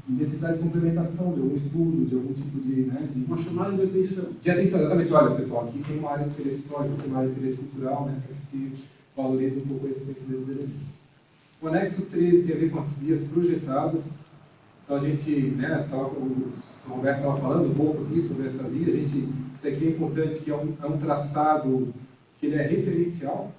necessidade de complementação, de algum estudo, de algum tipo de... Né, uma chamada de atenção. De atenção, exatamente. Olha, pessoal, aqui tem uma área de interesse histórico, tem uma área de interesse cultural, né, para que se valorize um pouco a existência desses elementos. O anexo 13 tem a ver com as vias projetadas. Então, a gente, né, o Roberto estava falando um pouco aqui sobre essa via. Isso aqui é importante, que é um traçado que ele é referencial.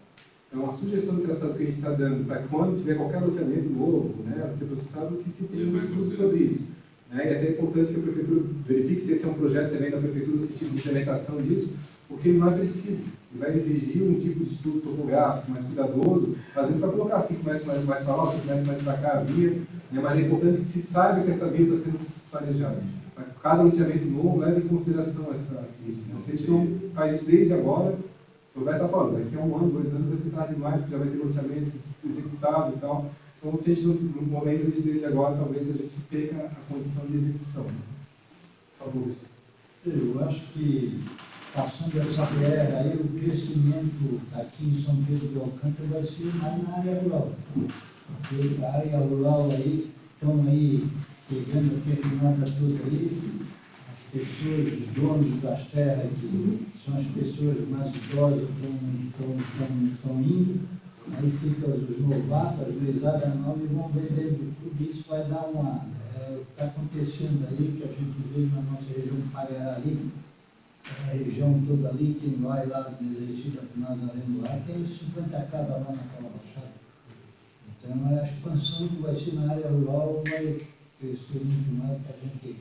É uma sugestão de traçado que a gente está dando para quando tiver qualquer loteamento novo, né, ser processado, que se tenha um estudo sobre isso. Né, e até é importante que a Prefeitura verifique se esse é um projeto também da Prefeitura no sentido de implementação disso, porque ele não é preciso. Ele vai exigir um tipo de estudo topográfico mais cuidadoso, às vezes para colocar 5 metros mais para lá, 5 metros mais para cá a via, né, mas é importante que se saiba que essa via está sendo planejada. Para cada loteamento novo, leve em consideração isso. Então, se a gente não faz isso desde agora, o Roberto está falando, daqui a 1 ano, 2 anos vai ser tarde demais, porque já vai ter loteamento executado e tal. Então, se a gente não organiza isso desde agora, talvez a gente perca a condição de execução. Por favor, isso. Eu acho que, passando essa BR, aí o crescimento aqui em São Pedro do Alcântara vai ser mais na área rural. Porque a área rural aí, estão aí pegando o que manda tudo ali, as pessoas, os donos das terras, que são as pessoas mais idosas que estão indo, aí ficam os novatos, as gurizada nova e vão vendendo tudo isso, vai dar uma... o que está acontecendo aí, que a gente vê na nossa região do Pagarari, a região toda ali, quem vai lá no exercício do Nazareno lá, tem 50 casas lá naquela baixada. Então, a expansão que vai ser na área rural vai crescer muito mais para a gente.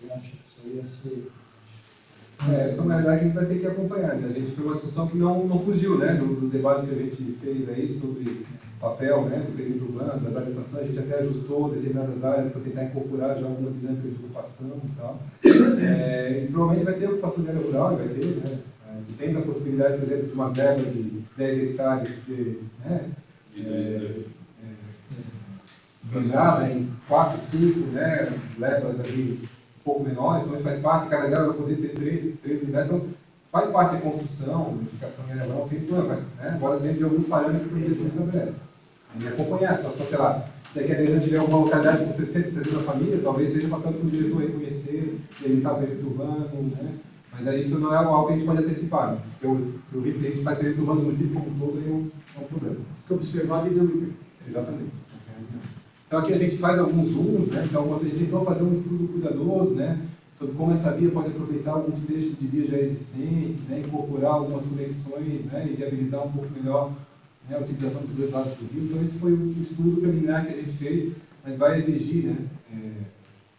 Eu acho que isso aí vai ser... Essa é uma realidade que a gente vai ter que acompanhar. Né? A gente foi uma discussão que não fugiu, né? Dos debates que a gente fez aí sobre papel, né? Do perímetro urbano, das áreas de expansão. A gente até ajustou determinadas áreas para tentar incorporar já algumas dinâmicas de ocupação e tal. E provavelmente vai ter ocupação de área rural, vai ter, né? Tem a possibilidade, por exemplo, de uma verba de 10 hectares ser, né? Desejada em 4, 5, né? Levas ali um pouco menores, então isso faz parte, cada grau vai poder ter 3 unidades, então faz parte da construção, edificação em área rural, tem plano, mas né, agora dentro de alguns parâmetros que o diretor estabelece. E acompanhar a situação, sei lá, daqui a 10 anos tiver uma localidade com 60, 70 famílias, talvez seja papel do diretor reconhecer, delimitar o perímetro urbano, né? Mas aí isso não é algo que a gente pode antecipar, né? Porque o risco que a gente faz perímetro urbano no município como um todo é um problema. Fica observado e dinâmica. Exatamente. Então aqui a gente faz alguns zooms, né? Então a gente tentou fazer um estudo cuidadoso, né? Sobre como essa via pode aproveitar alguns trechos de via já existentes, né? Incorporar algumas conexões, né? E viabilizar um pouco melhor, né? A utilização dos dois lados do rio. Então esse foi o estudo preliminar que a gente fez, mas vai exigir, né?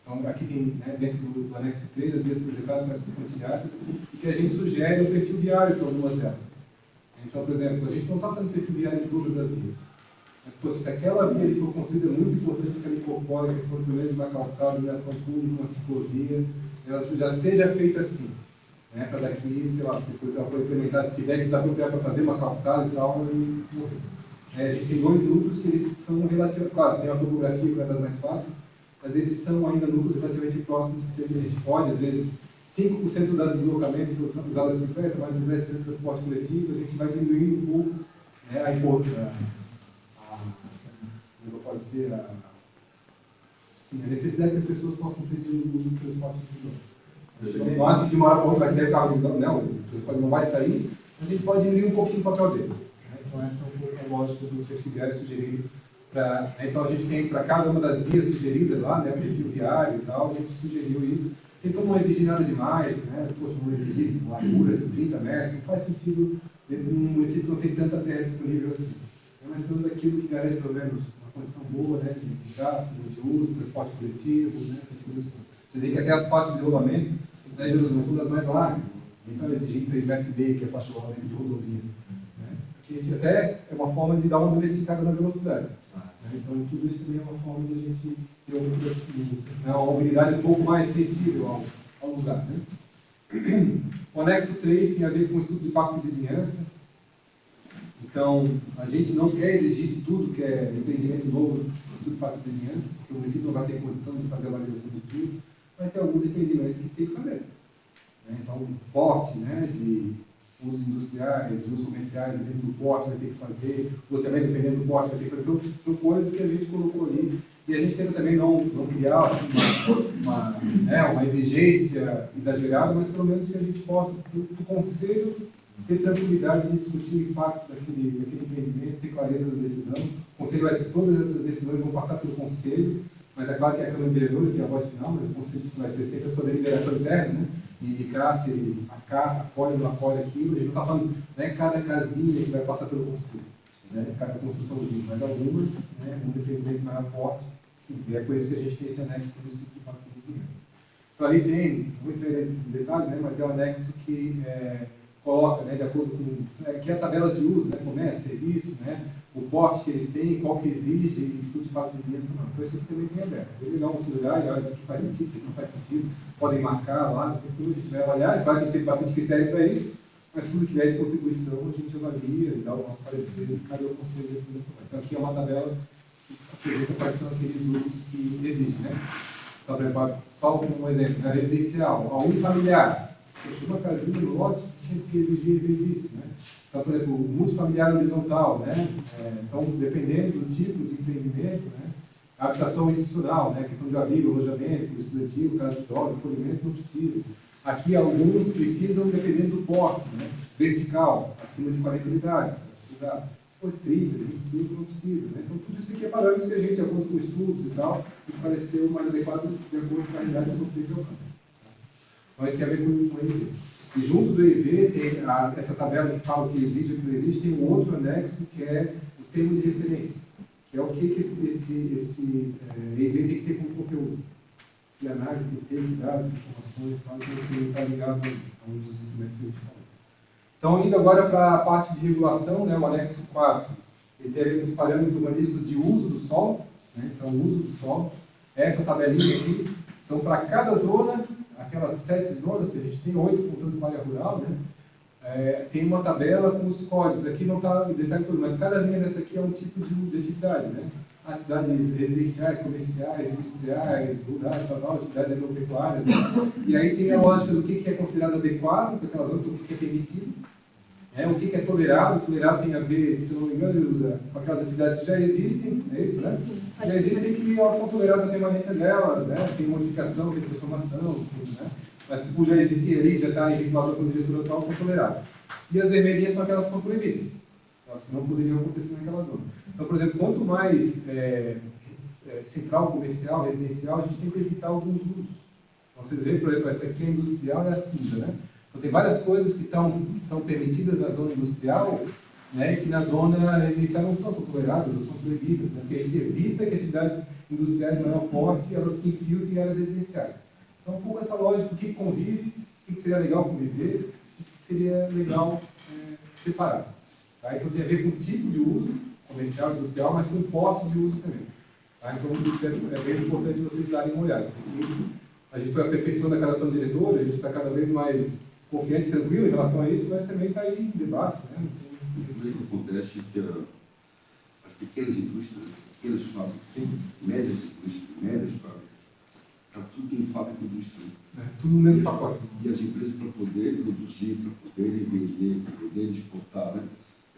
Então aqui tem, né, dentro do anexo 3, as vias projetadas são essas quantilladas, e que a gente sugere um perfil viário para algumas delas. Então, por exemplo, a gente não está fazendo perfil viário em todas as vias. Mas, pô, se aquela via ali for construída, é muito importante que ela incorpore a questão pelo menos de uma calçada, iluminação pública, uma ciclovia, ela já seja feita assim. Né, para daqui, sei lá, se depois ela for implementada, tiver que desapropriar para fazer uma calçada e tal, e morrer. A gente tem 2 núcleos que eles são relativamente, claro, tem uma topografia que é das mais fáceis, mas eles são ainda núcleos relativamente próximos que a gente pode, às vezes, 5% dos deslocamentos são usados a bicicleta, mais uns 10% do transporte coletivo, a gente vai diminuindo um pouco, né, a necessidade que as pessoas possam ter de uso do transporte individual. Não acho que de uma hora para outra vai sair o carro individual, não, o transporte não vai sair, mas a gente pode diminuir um pouquinho o papel dele. Né? Então essa é um pouco a lógica do perfil viário sugerido. Então a gente tem para cada uma das vias sugeridas lá, né, o perfil viário e tal, a gente sugeriu isso. Tentou não exigir nada demais, né? Poxa, não exigir larguras de 30 metros, não faz sentido, no município não tem tanta terra disponível assim. Mas temos aquilo que garante pelo menos uma condição boa, né, de tráfego, de uso, transporte coletivo, né, essas coisas. Vocês veem que até as faixas de rolamento, né, Jerusalém, são das mais largas. Então exigir 3,5 metros, que é a faixa de rolamento de rodovia. Né? Aqui a gente até é uma forma de dar uma domesticada na velocidade. Né? Então tudo isso também é uma forma de a gente ter uma mobilidade um pouco mais sensível ao lugar. Né? O anexo 3 tem a ver com o estudo de impacto de vizinhança. Então, a gente não quer exigir de tudo que é empreendimento novo no estudo de impacto de vizinhança, porque o município não vai ter condição de fazer a validação de tudo, mas tem alguns empreendimentos que tem que fazer. Né? Então, porte, né, de usos industriais, de usos comerciais, dentro do porte vai ter que fazer, loteamento dependendo do porte vai ter que fazer. Então, são coisas que a gente colocou ali. E a gente tenta também não criar uma exigência exagerada, mas pelo menos que a gente possa, do conselho, ter tranquilidade de discutir o impacto daquele empreendimento, ter clareza da decisão. O conselho todas essas decisões vão passar pelo conselho, mas é claro que é a Câmara de Vereadores, que é a voz final, mas o conselho vai ter sempre a sua deliberação interna, né? E indicar se ele acolhe ou não acolhe aquilo. A gente não está falando, não é cada casinha que vai passar pelo conselho, né? Cada construçãozinha, mas alguns, né? Alguns empreendimentos maior porte, sim. E é por isso que a gente tem esse anexo do estudo de impacto de vizinhança. Então ali tem, não vou entrar em detalhe, né? Mas é um anexo que coloca, né, de acordo com que é tabelas de uso, né, comércio, serviço, né, o porte que eles têm, qual que exige, e estudo de impacto de vizinhança não. Então isso aqui também tem aberto. Ele dá um auxiliar, olha, isso aqui faz sentido, isso aqui não faz sentido, podem marcar lá, tudo a gente vai avaliar, é claro que tem bastante critério para isso, mas tudo que vier de contribuição a gente avalia e dá o nosso parecer e cada um conselho. Então aqui é uma tabela que apresenta quais são aqueles usos que exigem, né. Então, por exemplo, só um exemplo, na residencial, a unifamiliar, uma casinha no lote, tem que exigir isso, né? Então, por exemplo, multifamiliar horizontal, né? Então, dependendo do tipo de empreendimento, né? A habitação institucional, né? Questão de abrigo, alojamento, estudantil, casa idosa, acolhimento, não precisa. Aqui, alguns precisam, dependendo do porte, né? Vertical, acima de 40 unidades, vai precisar. Se for 30, 25, não precisa. Né? Então, tudo isso aqui é parâmetros que a gente, de acordo com estudos e tal, nos pareceu mais adequado de acordo com a realidade de São Pedro de Alcântara. Então, isso tem a ver com o EIV. E junto do EIV, tem essa tabela que fala o que existe e o que não existe, tem um outro anexo que é o termo de referência, que é o que esse EIV tem que ter como conteúdo. De análise, de ter dados, informações, tal, então ele está ligado a um dos instrumentos que a gente falou. Então, indo agora para a parte de regulação, né, o anexo 4, ele tem a ver com os parâmetros urbanísticos de uso do solo, né, então, o uso do solo, essa tabelinha aqui. Então, para cada zona, aquelas 7 zonas que a gente tem, 8 contando com a área rural, né, tem uma tabela com os códigos. Aqui não está em detalhe todo, mas cada linha dessa aqui é um tipo de atividade, né? Atividades residenciais, comerciais, industriais, rurais, atividades agropecuárias. Né? E aí tem a lógica do que é considerado adequado para aquela zona, o que é permitido, o que é tolerado. Tolerado tem a ver, se eu não me engano, ele usa com aquelas atividades que já existem, é isso, né? Sim, já existem que elas são toleradas a permanência delas, né? Sem modificação, sem transformação, né? Mas por já existir ali, já está enriquilado com a diretora atual, são toleradas. E as vermelhinhas são aquelas que são proibidas. Elas que não poderiam acontecer naquela zona. Então, por exemplo, quanto mais central, comercial, residencial, a gente tem que evitar alguns usos. Então, vocês veem, por exemplo, essa aqui é industrial e a cinza, né? Então, tem várias coisas que são permitidas na zona industrial, né, que na zona residencial não são toleradas ou são proibidas, né? Porque a gente evita que atividades industriais de maior porte elas se infiltrem em áreas residenciais. Então, um pouco essa lógica do que convive, o que seria legal conviver, o que seria legal separar. Tá? Então, tem a ver com o tipo de uso, comercial, industrial, mas com o porte de uso também. Tá? Então, isso é bem importante vocês darem uma olhada. A gente foi aperfeiçoando a cada plano diretor, a gente está cada vez mais confiante e tranquilo em relação a isso, mas também está aí em debate. Né? O que acontece é que as pequenas indústrias, pequenas fábricas, médias indústrias, médias fábricas, está tudo em fábrica industrial. Tudo no mesmo pacote. E as empresas, para poderem produzir, para poderem vender, para poderem exportar, né,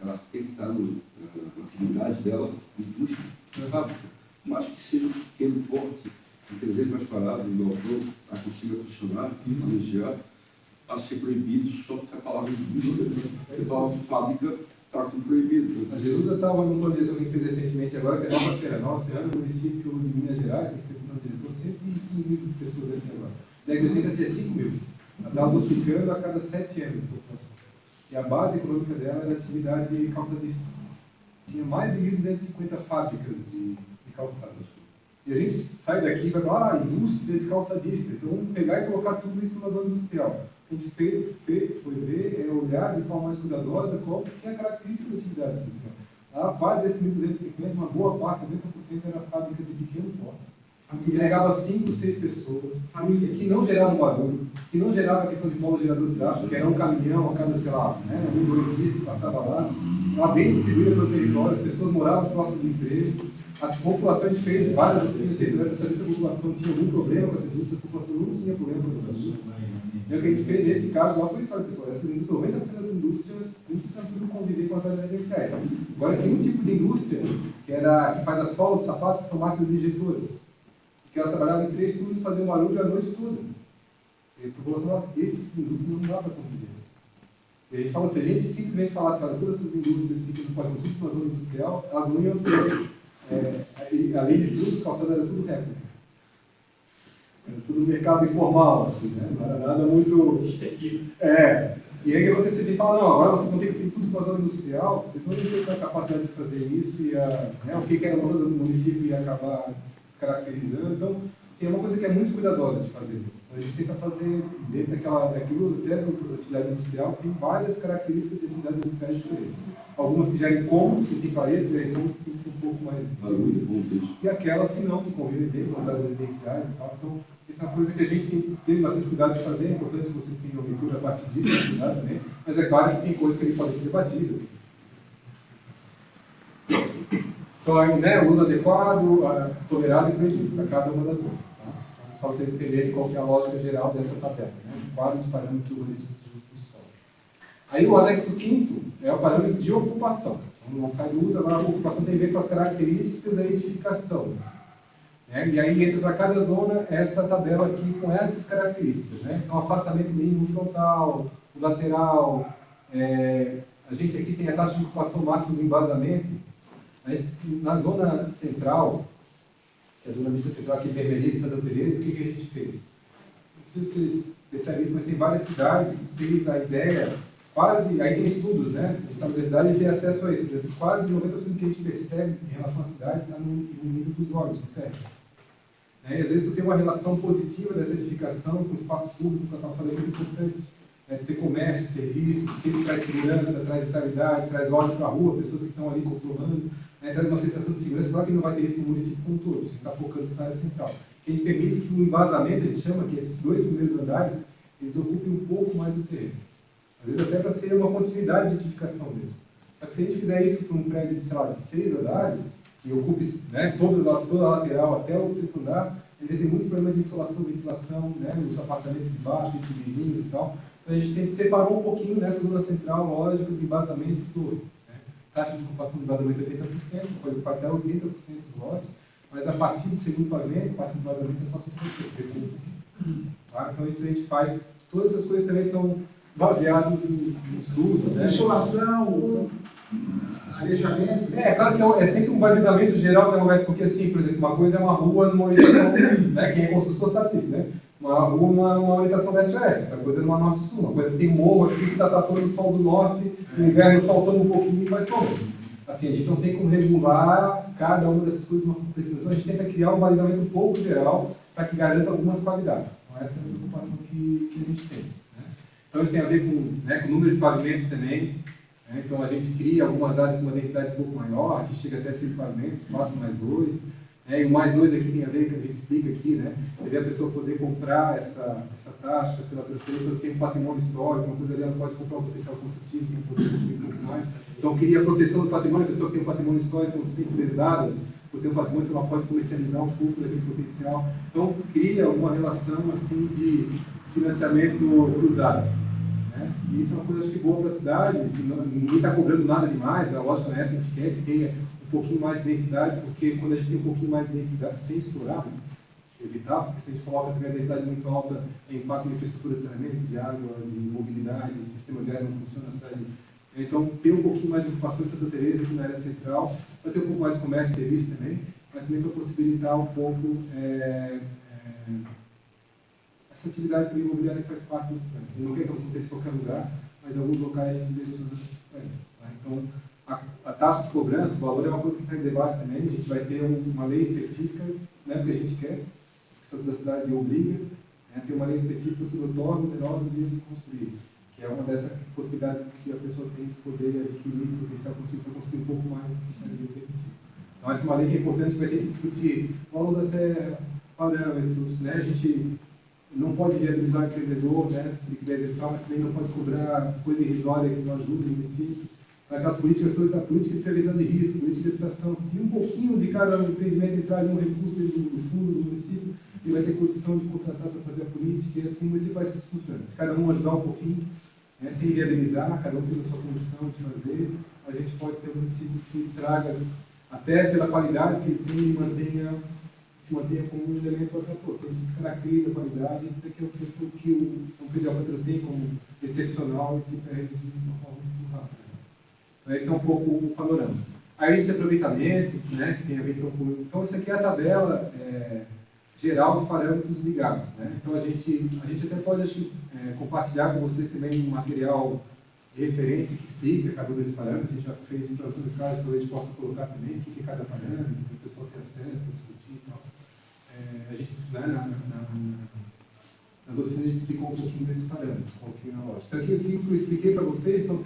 elas têm que estar na atividade dela, indústria, fábrica. Mas que seja um pequeno porte, empresas mais paradas, do autor, a consiga funcionar, manejar, a ser proibido só porque a palavra indústria, a fábrica está tudo proibido. A Jerusa estava no plano diretor que a gente fez recentemente agora, que é Nova Serra. Nova Serra é um município de Minas Gerais, que fez o plano diretor, 115 mil pessoas aqui agora. Na década de 80 tinha 5 mil. Ela estava duplicando a cada 7 anos de população. E a base econômica dela era a atividade calçadista. Tinha mais de 1.250 fábricas de calçados. E a gente sai daqui e vai falar, indústria de calçadista. Então, vamos pegar e colocar tudo isso numa zona industrial. O que a gente foi ver, é olhar de forma mais cuidadosa qual que é a característica da atividade industrial. A base desses 1.250, uma boa parte, 90% era fábrica de pequeno porte. Que entregava 5, 6 pessoas, família, que não gerava um barulho, que não gerava a questão de polo gerador de tráfego, que era um caminhão a cada, sei lá, 1, 2 dias que passava lá. Ela bem distribuída pelo território, as pessoas moravam próximo do emprego. A população, a gente fez várias oficinas territoriais para saber se a população tinha algum problema com essa indústria, a população não tinha problema com essa indústria. E o que a gente fez nesse caso lá foi isso, olha, pessoal, essas indústrias, 90% das indústrias muito tranquilo conviver com as áreas residenciais. Agora, tinha um tipo de indústria que faz a sola de sapato, que são máquinas injetoras, que elas trabalhavam em 3 turnos e faziam barulho a noite toda. E a população falava, esse tipo de indústria não dá para conviver. E a gente fala, se a gente simplesmente falasse, olha, todas essas indústrias ficam no pode tudo uma zona industrial, elas não iam ter. Além de tudo, os calçados eram tudo réplica. Era tudo mercado informal, assim, né? Não era nada muito. E aí o que aconteceu? A gente fala, não, agora vocês vão ter que ser tudo para a zona industrial, eles não iam ter a capacidade de fazer isso, o que era o nome do município ia acabar descaracterizando. Então, assim, é uma coisa que é muito cuidadosa de fazer. Então, a gente tenta fazer, dentro daquilo, dentro da atividade industrial, tem várias características de atividades industriais diferentes. Algumas que já é incômodo, que tem clareza, que já é incômodo, que tem que ser um pouco mais seguras. E aquelas que não, que convivem bem com as áreas residenciais e tal. Então, isso é uma coisa que a gente tem bastante cuidado de fazer. É importante que vocês tenham leitura partidista também. Mas é claro que tem coisas que podem ser debatidas. Então, né, uso adequado, tolerado e proibido para cada uma das outras. Tá? Só vocês entenderem qual que é a lógica geral dessa tabela. Né? Um quadro de parâmetros urbanísticos do solo. Aí o anexo 5º é o parâmetro de ocupação. Então, não sai do uso, agora a ocupação tem a ver com as características da edificação. né? E aí entra para cada zona essa tabela aqui com essas características, né? Então, afastamento mínimo frontal, o lateral, a gente aqui tem a taxa de ocupação máxima do embasamento. Na zona central, que é a zona mista central aqui em Vermelhinha de Santa Teresa, o que a gente fez? Não sei se vocês percebem isso, mas tem várias cidades que fez a ideia, quase, aí tem estudos, né? A gente está na universidade e tem acesso a isso. Quase 90% do que a gente percebe em relação à cidade está no nível dos olhos, no teto. E às vezes tu tem uma relação positiva dessa edificação com o espaço público, com a calçada é muito importante. Tu tem comércio, serviço, que traz segurança, traz vitalidade, traz olhos para a rua, pessoas que estão ali controlando, traz uma sensação de segurança. Claro que não vai ter isso no município como todo, a gente está focando na área central. Que a gente permite que o embasamento, a gente chama que esses 2 primeiros andares, eles ocupem um pouco mais do terreno. Às vezes até para ser uma continuidade de edificação mesmo. Só que se a gente fizer isso para um prédio de, sei lá, de 6 andares, que ocupe, né, toda a lateral até o 6º andar, ele vai ter muito problema de insolação, ventilação, né, os apartamentos de baixo, entre vizinhos e tal. Então a gente tem que separar um pouquinho nessa zona central, lógico, de embasamento e tudo. Taxa de ocupação de vazamento é 80%, pode ocupar até 80% do lote, mas a partir do segundo pavimento, a partir do vazamento é só 60%. Tá? Então isso a gente faz, todas essas coisas também são baseadas em estudos. Né? Insolação, arejamento. Claro que é sempre um balizamento geral, né, Roberto? Porque assim, por exemplo, uma coisa é uma rua numa orientação, né? Quem é construtor sabe disso, né? Uma rua numa orientação leste-oeste, outra coisa é numa norte-sul. Uma coisa tem morro aqui que está tapando o sol do norte, no inverno soltando um pouquinho e faz sombra. Assim, a gente não tem como regular cada uma dessas coisas numa competição. Então a gente tenta criar um balizamento um pouco geral para que garanta algumas qualidades. Então essa é a preocupação que a gente tem. Né? Então isso tem a ver com o número de pavimentos também. Né? Então a gente cria algumas áreas com uma densidade um pouco maior, que chega até 6 pavimentos, 4 mais 2. E o mais 2 aqui tem a ver, que a gente explica aqui, né? Você vê a pessoa poder comprar essa taxa pela transferência, sem um patrimônio histórico, uma coisa ali, ela pode comprar um potencial construtivo, tem poder construir um pouco mais. Então, cria a proteção do patrimônio, a pessoa que tem um patrimônio histórico, não se sente lesada por ter um patrimônio, que ela pode comercializar um pouco daquele potencial. Então, cria uma relação, assim, de financiamento cruzado. Né? E isso é uma coisa, acho que, boa para a cidade, assim, ninguém está cobrando nada demais, né? Lógico, não é essa, a gente quer que tenha um pouquinho mais de densidade, porque quando a gente tem um pouquinho mais de densidade, sem estourar, né? Evitar, porque se a gente coloca também a densidade muito alta, tem impacto na infraestrutura de saneamento, de água, de mobilidade, o sistema viário não funciona na cidade. Então, ter um pouquinho mais de ocupação de Santa Teresa aqui na área central, para ter um pouco mais de comércio e serviço também, mas também para possibilitar um pouco essa atividade imobiliária que faz parte da cidade. Eu não quero que aconteça em qualquer lugar, mas em alguns locais a gente direciona para isso. Tá? Então, a taxa de cobrança, o valor é uma coisa que está em debate também, a gente vai ter uma lei específica, né, porque a gente quer, a Câmara da Cidade obriga, né, ter uma lei específica sobre o torno oneroso do direito de construir, que é uma dessas possibilidades que a pessoa tem de poder adquirir potencial construir para construir um pouco mais do que está permitido. Então, essa é uma lei que é importante, vai ter que discutir valor da terra, parâmetros, né, a gente não pode viabilizar o empreendedor, né, se ele quiser executar, mas também não pode cobrar coisa irrisória que não ajude o município. Aquelas políticas todas da política de previsão de risco, política de habitação, se um pouquinho de cada empreendimento entrar em um recurso do fundo do município, ele vai ter condição de contratar para fazer a política, e assim o município vai se estruturando. Se cada um ajudar um pouquinho, né, sem viabilizar, cada um tem a sua condição de fazer, a gente pode ter um município que traga, até pela qualidade que ele tem, e se mantenha como um elemento atrator. Se a gente descaracteriza a qualidade, daqui a pouco que o São Pedro de Alcântara tem como excepcional e se perde de uma forma muito rápida. Esse é um pouco o panorama. Aí, índice de aproveitamento, né, que tem a ver com... Então, isso aqui é a tabela geral de parâmetros ligados. Né? Então, a gente até pode, acho que, compartilhar com vocês também um material de referência que explica cada um desses parâmetros. A gente já fez isso para todo caso, então a gente possa colocar também o que é cada parâmetro, para o pessoal ter acesso, para discutir e tal. A gente, né, nas oficinas, a gente explicou um pouquinho desses parâmetros, um pouquinho na lógica. Então, aqui o que eu expliquei para vocês, então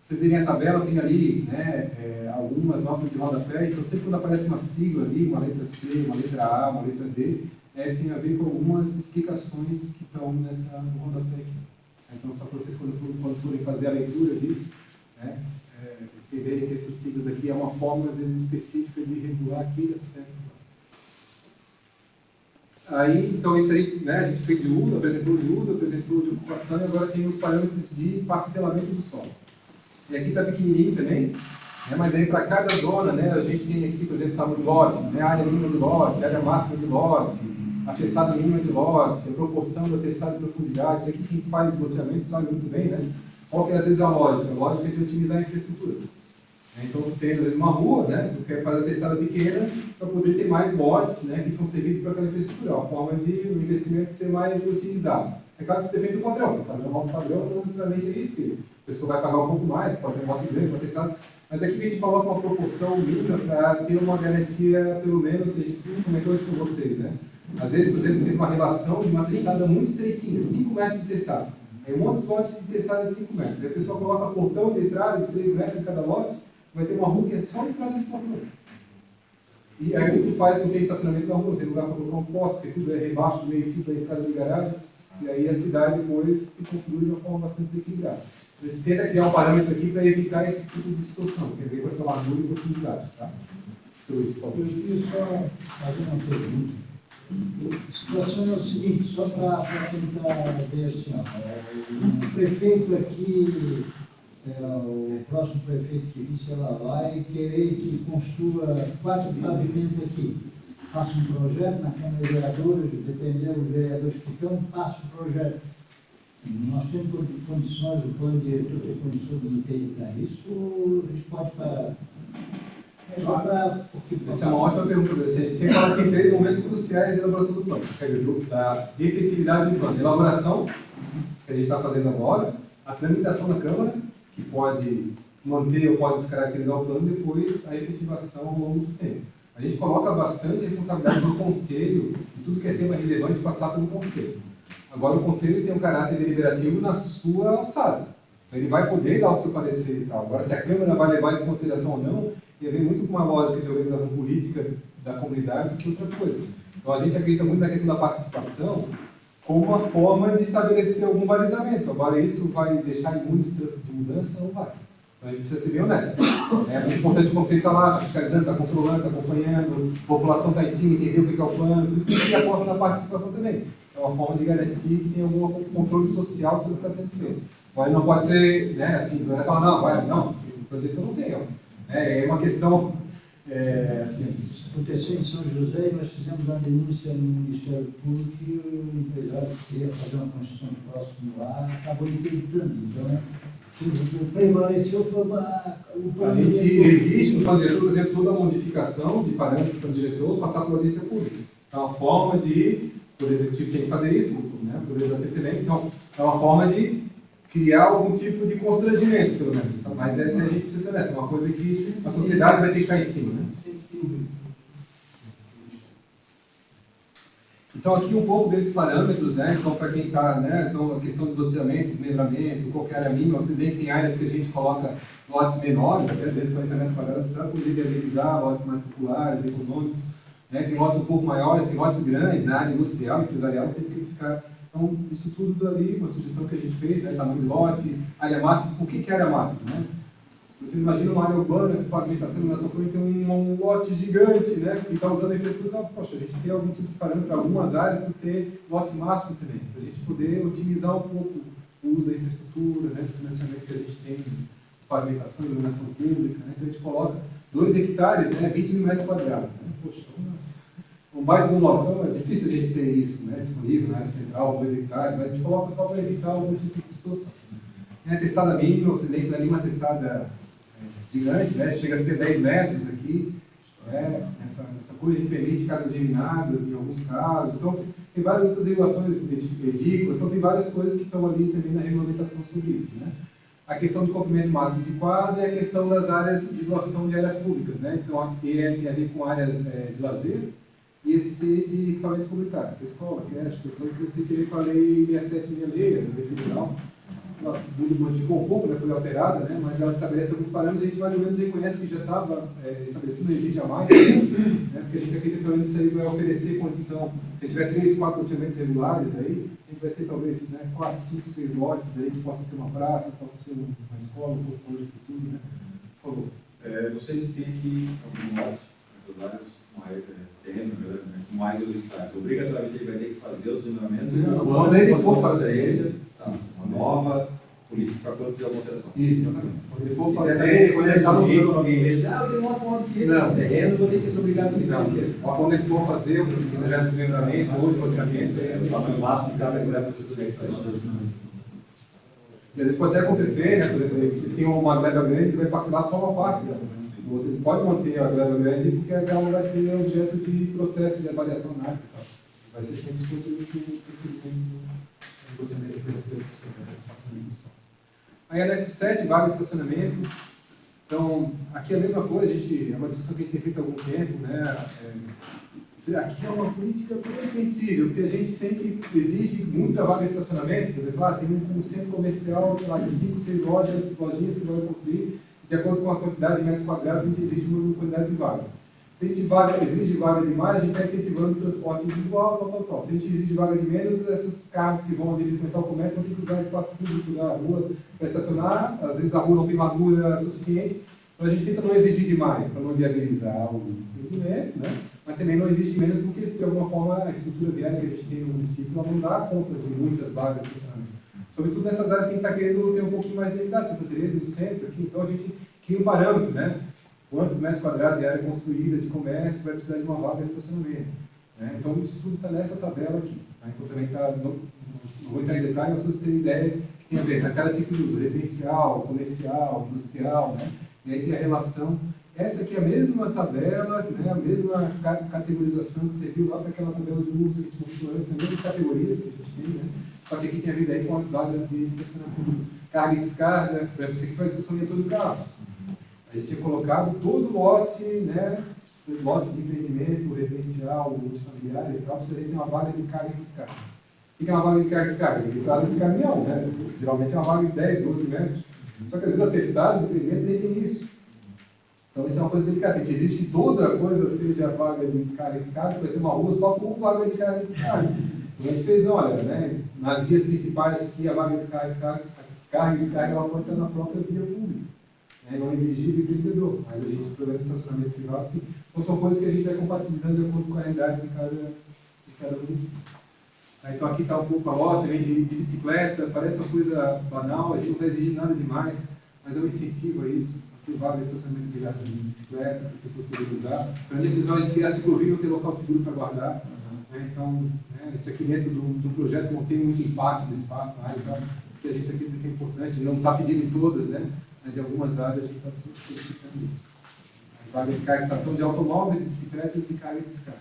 vocês verem a tabela, tem ali, né, algumas notas de rodapé, então sempre quando aparece uma sigla ali, uma letra C, uma letra A, uma letra D, isso tem a ver com algumas explicações que estão no rodapé aqui. Então, só para vocês, quando forem fazer a leitura disso, né, verem que essas siglas aqui é uma forma, às vezes, específica de regular aquele aspecto. Aí, então, isso aí, né, a gente fez de uso, apresentou de ocupação, e agora tem os parâmetros de parcelamento do solo. E aqui está pequenininho também, Mas aí para cada zona, né, a gente tem aqui, por exemplo, tamanho de lote, né, área mínima de lote, área máxima de lote, atestado mínimo de lote, a proporção do atestado de profundidade. Isso aqui quem faz loteamento sabe muito bem, né? Qual que é às vezes a lógica? A lógica é de otimizar a infraestrutura. Então, tem às vezes uma rua, né, tu quer fazer a testada pequena para poder ter mais lotes, né, que são servidos para aquela infraestrutura. É uma forma de o investimento ser mais otimizado. É claro que isso depende do padrão. Se o padrão é um alto padrão, não necessariamente é isso, que a pessoa vai pagar um pouco mais, pode ter um lote grande para testar. Mas aqui a gente coloca uma proporção mínima para ter uma garantia, pelo menos, a gente comentou isso com vocês, né? Às vezes, por exemplo, tem uma relação de uma testada muito estreitinha, 5 metros de testado. Aí um monte de lote de testada de 5 metros. Aí a pessoa coloca portão de entrada de 3 metros em cada lote, vai ter uma rua que é só entrada de portão. E aí o que faz, não tem estacionamento na rua, não tem lugar para colocar um poste, porque tudo é rebaixo, meio fio para entrada de garagem, e aí a cidade depois se configura de uma forma bastante desequilibrada. A gente tenta criar um parâmetro aqui para evitar esse tipo de distorção, que tem a ver com essa largura e profundidade. Tá? Eu queria só fazer uma pergunta. A situação é o seguinte, só para tentar ver assim, ó, o prefeito aqui, o próximo prefeito que vir, sei lá, vai querer que construa 4 pavimentos aqui. Faça um projeto na Câmara de Vereadores, dependendo dos vereadores que estão, passa o projeto. Nós temos condições, o plano diretor tem condições de ter isso, a gente pode fazer. Só para. Essa é uma ótima pergunta. A gente sempre fala que tem 3 momentos cruciais da elaboração do plano. Da efetividade do plano. A elaboração, que a gente está fazendo agora, a tramitação na Câmara, que pode manter ou pode descaracterizar o plano, depois a efetivação ao longo do tempo. A gente coloca bastante responsabilidade no Conselho, de tudo que é tema relevante passar pelo Conselho. Agora, o Conselho tem um caráter deliberativo na sua alçada. Então, ele vai poder dar o seu parecer e tal. Agora, se a Câmara vai levar isso em consideração ou não, tem a ver muito com uma lógica de organização política da comunidade do que outra coisa. Então, a gente acredita muito na questão da participação como uma forma de estabelecer algum balizamento. Agora, isso vai deixar muito de mudança? Não vai. Então, a gente precisa ser bem honesto. É muito importante o Conselho estar lá, fiscalizando, está controlando, está acompanhando, a população está em cima, entender o que é o plano. Por isso que a gente aposta na participação também. É uma forma de garantir que tem algum controle social sobre o que está sendo feito. Agora, não pode ser, né, assim, você vai falar, não, vai, não, o projeto não tem, ó. É uma questão, assim... Aconteceu em São José e nós fizemos uma denúncia no Ministério Público que o empresário queria fazer uma construção próximo lá, acabou interditando. Então, o que prevaleceu foi o plano. A gente exige no plano diretor, por exemplo, toda a modificação de parâmetros para o diretor passar por audiência pública. É uma forma de, o Poder Executivo tem que fazer isso, né? O Poder Legislativo também, então, é uma forma de criar algum tipo de constrangimento, pelo menos. Mas essa a gente precisa ser honesto, é uma coisa que a sociedade vai ter que estar em cima, né? Então, aqui um pouco desses parâmetros, né? Então, para quem está, né? Então, a questão do loteamento, desmembramento, qualquer área mínima, vocês veem que tem áreas que a gente coloca lotes menores, até dentro de 40 metros quadrados, para poder viabilizar lotes mais populares, econômicos, né? Tem lotes um pouco maiores, tem lotes grandes, na área industrial, empresarial, tem que ficar. Então, isso tudo ali, uma sugestão que a gente fez, né? Tamanho de lote, área máxima. O que é área máxima, né? Vocês imaginam uma área urbana com pavimentação e iluminação pública, tem um lote gigante, né? Que está usando a infraestrutura. Poxa, a gente tem algum tipo de parâmetro para algumas áreas para ter lote máximo também, para a gente poder otimizar um pouco o uso da infraestrutura, né? Do financiamento que a gente tem, pavimentação e iluminação pública, né? Então a gente coloca 2 hectares, né? 20 mil metros quadrados. Né? Poxa, um bairro de um lotão, é difícil a gente ter isso, né? Disponível na área central, 2 hectares, mas a gente coloca só para evitar algum tipo de distorção. A testada mínima, você tem ali uma testada gigante, né? Chega a ser 10 metros aqui, né? Essa coisa de permite casas geminadas em alguns casos. Então, tem várias outras regulações edículas, então tem várias coisas que estão ali também na regulamentação sobre isso, né? A questão do comprimento máximo de quadra e a questão das áreas de doação de áreas públicas, né? Então, tem a ver com áreas de lazer e esse de equipamentos comunitários, que é escola, creche, questão que você tem com a lei 6766, da lei federal. Ela modificou um pouco, né, foi alterada, né, mas ela estabelece alguns parâmetros e a gente mais ou menos reconhece que já estava estabelecido, não exige a mais, né, porque a gente acredita que isso aí vai oferecer condição. Se tiver 3, 4 loteamentos regulares aí, a gente vai ter talvez, né, 4, 5, 6 lotes aí, que possa ser uma praça, possa ser uma escola, um posto de saúde futuro, né? Por favor. Não sei se tem aqui algum lote, nessas áreas, uma área terreno, né, com mais de 2 hectares. Obrigatoriamente ele vai ter que fazer o desmembramento? Quando ele for fazer uma nova, político para quando tiver uma alteração. Isso, exatamente. Quando ele for Se fazer, quando alguém disse, eu tenho uma conta que esse terreno, vou ter que ser obrigado a ligar. Quando ele for fazer um projeto de desmembramento ou de loteamento, Passa embaixo de cada mulher para você tudo isso. e às vezes pode até acontecer, né? Por exemplo, ele tem uma gleba grande que vai parcelar só uma parte dela. O outro, ele pode manter a gleba grande porque aquela não vai ser objeto de processo de avaliação análise e tal. Vai ser 100% do loteamento que vai ser parcelamento. Aí, anexo 7, vaga de estacionamento. Então, aqui é a mesma coisa, é uma discussão que a gente tem feito há algum tempo, né? Aqui é uma política bem sensível, porque a gente exige muita vaga de estacionamento, por exemplo, tem um centro comercial, sei lá, de 5, 6 lojinhas que vai construir, de acordo com a quantidade de metros quadrados, a gente exige uma quantidade de vagas. Se a gente exige vaga demais, a gente está incentivando o transporte individual, tal. Se a gente exige vaga de menos, esses carros que vão ali frequentar o comércio vão ter que usar espaço público da rua para estacionar, às vezes a rua não tem largura suficiente, então a gente tenta não exigir demais, para não viabilizar o empreendimento, né? Mas também não exige menos porque, de alguma forma, a estrutura viária que a gente tem no município ela não dá conta de muitas vagas de estacionamento. Sobretudo nessas áreas que a gente está querendo ter um pouquinho mais de densidade, Santa Teresa, no centro, aqui, então a gente cria um parâmetro, né? Quantos metros quadrados de área construída de comércio vai precisar de uma vaga de estacionamento. Né? Então, isso tudo está nessa tabela aqui. Tá? Então, também não vou entrar em detalhe, mas vocês terem ideia que tem a ver com cada tipo de uso, residencial, comercial, industrial, né? E aí tem a relação. Essa aqui é a mesma tabela, né? A mesma categorização que você viu lá para aquela tabela de uso que a gente mostrou antes, as mesmas categorias que a gente tem, né? Só que aqui tem a ver aí com as vagas de estacionamento. Carga e descarga, por exemplo, você que faz discussão em todo carro. A gente tinha colocado todo o lote, né, lote de empreendimento, residencial, multifamiliar e tal, você tem uma vaga de carga e descarga. O que é uma vaga de carga e descarga? De entrada de caminhão, né? Geralmente é uma vaga de 10, 12 metros. Só que às vezes a testada do empreendimento nem tem isso. Então isso é uma coisa delicada. Se existe toda a coisa, seja vaga de carga e descarga, vai ser uma rua só com vaga de carga e descarga. Então a gente fez, não, olha, né, nas vias principais que a vaga de carga e descarga ela pode estar na própria via pública. Não exigir do empreendedor, mas a gente programa de estacionamento privado, sim. Então são coisas que a gente vai compatibilizando de acordo com a realidade de cada município. Então aqui está um pouco a loja também de bicicleta, parece uma coisa banal, a gente não está exigindo nada demais, mas é um incentivo a isso, ter vaga de estacionamento de bicicleta, para as pessoas poderem usar. Para onde a gente criar ciclovia, não ter local seguro para guardar. Então, isso aqui dentro do projeto não tem muito impacto do espaço na área, então, que a gente acredita que é importante, não está pedindo em todas, né? Mas em algumas áreas a gente está solicitando isso. As vagas de carga de automóveis e bicicletas de carga e descarga.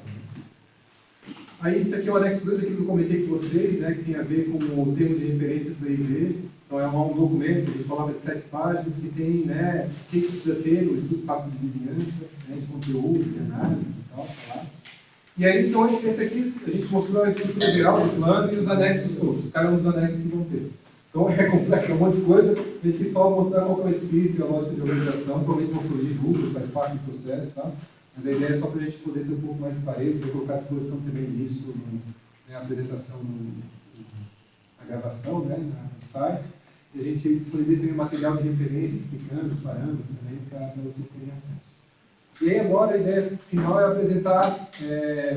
Aí, isso aqui é o anexo 2, aquilo que eu comentei com vocês, né, que tem a ver com o termo de referência do EIV. Então, é um documento que a gente coloca de 7 páginas, que tem, né, o que precisa ter no estudo pacto de vizinhança, né, de conteúdos, de análise e tal, tá lá. E aí, então, esse aqui, a gente mostrou a estrutura geral do plano e os anexos todos, cada um dos anexos que vão ter. Então é complexo, é um monte de coisa, a gente quis só mostrar qual é o espírito e a lógica de organização, provavelmente vão surgir dúvidas, faz parte do processo, tá? Mas a ideia é só para a gente poder ter um pouco mais de clareza, vou colocar à disposição também disso na apresentação, na gravação, né, no site, e a gente disponibiliza também material de referência, explicando os parâmetros também, para vocês terem acesso. E aí agora a ideia final é apresentar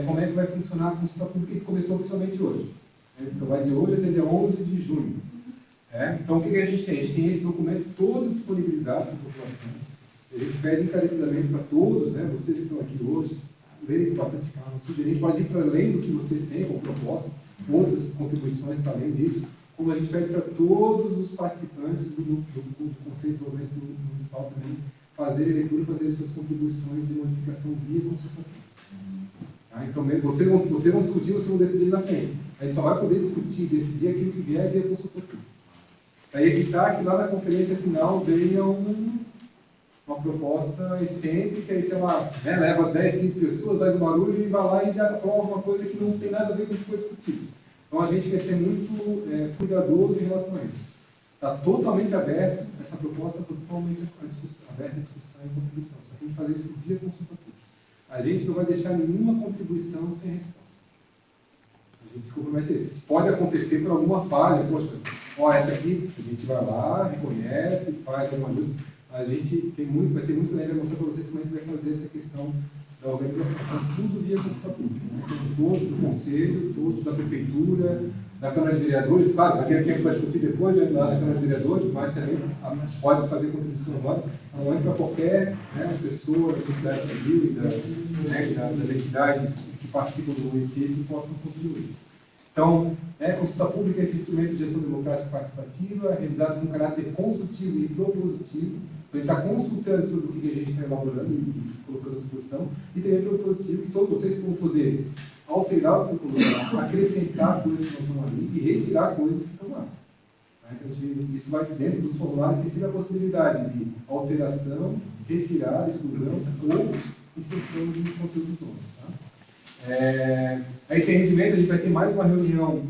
como é que vai funcionar a consulta pública que começou oficialmente hoje. Então vai de hoje até dia 11 de junho. Então, o que a gente tem? A gente tem esse documento todo disponibilizado para a população. A gente pede encarecidamente para todos, né, vocês que estão aqui hoje, lerem com bastante calma. A gente pode ir para além do que vocês têm como proposta, outras contribuições para além disso, como a gente pede para todos os participantes do Conselho de Desenvolvimento Municipal também fazerem leitura e fazerem suas contribuições de modificação via consultativa. Então, vocês vão discutir, vocês vão decidir na frente. A gente só vai poder discutir, decidir aquilo que vier via consultativa. Para evitar que lá na conferência final venha uma proposta excêntrica, e sei lá, né, leva 10, 15 pessoas, faz um barulho e vai lá e aprova uma coisa que não tem nada a ver com o que foi discutido. Então a gente quer ser muito cuidadoso em relação a isso. Está totalmente aberto, essa proposta está totalmente aberta à discussão e contribuição. Só tem que fazer isso via consultativa. A gente não vai deixar nenhuma contribuição sem resposta. A gente se compromete a isso. Pode acontecer por alguma falha, poxa, essa aqui a gente vai lá, reconhece, faz alguma ajuste. A gente vai ter muito leve a mostrar para vocês como a gente vai fazer essa questão da organização. Então, tudo via consulta pública. Né? Então, todos do Conselho, todos da Prefeitura, na Câmara de Vereadores, claro, vai ter tempo para discutir depois, né, na Câmara de Vereadores, mas também pode fazer contribuição agora, não é para qualquer, né, pessoa da sociedade civil e das entidades que participam do município que possam contribuir. Então, consulta pública é esse instrumento de gestão democrática participativa, realizado com caráter consultivo e propositivo. Então, a gente está consultando sobre o que a gente está elaborando e colocando à disposição, e também propositivo, que todos vocês vão poder alterar o que colocado, acrescentar coisas que não estão ali e retirar coisas que estão lá. Então, isso vai dentro dos formulários, tem sempre a possibilidade de alteração, retirada, exclusão ou extensão de conteúdos novos. Tá? Aí tem rendimento, a gente vai ter mais uma reunião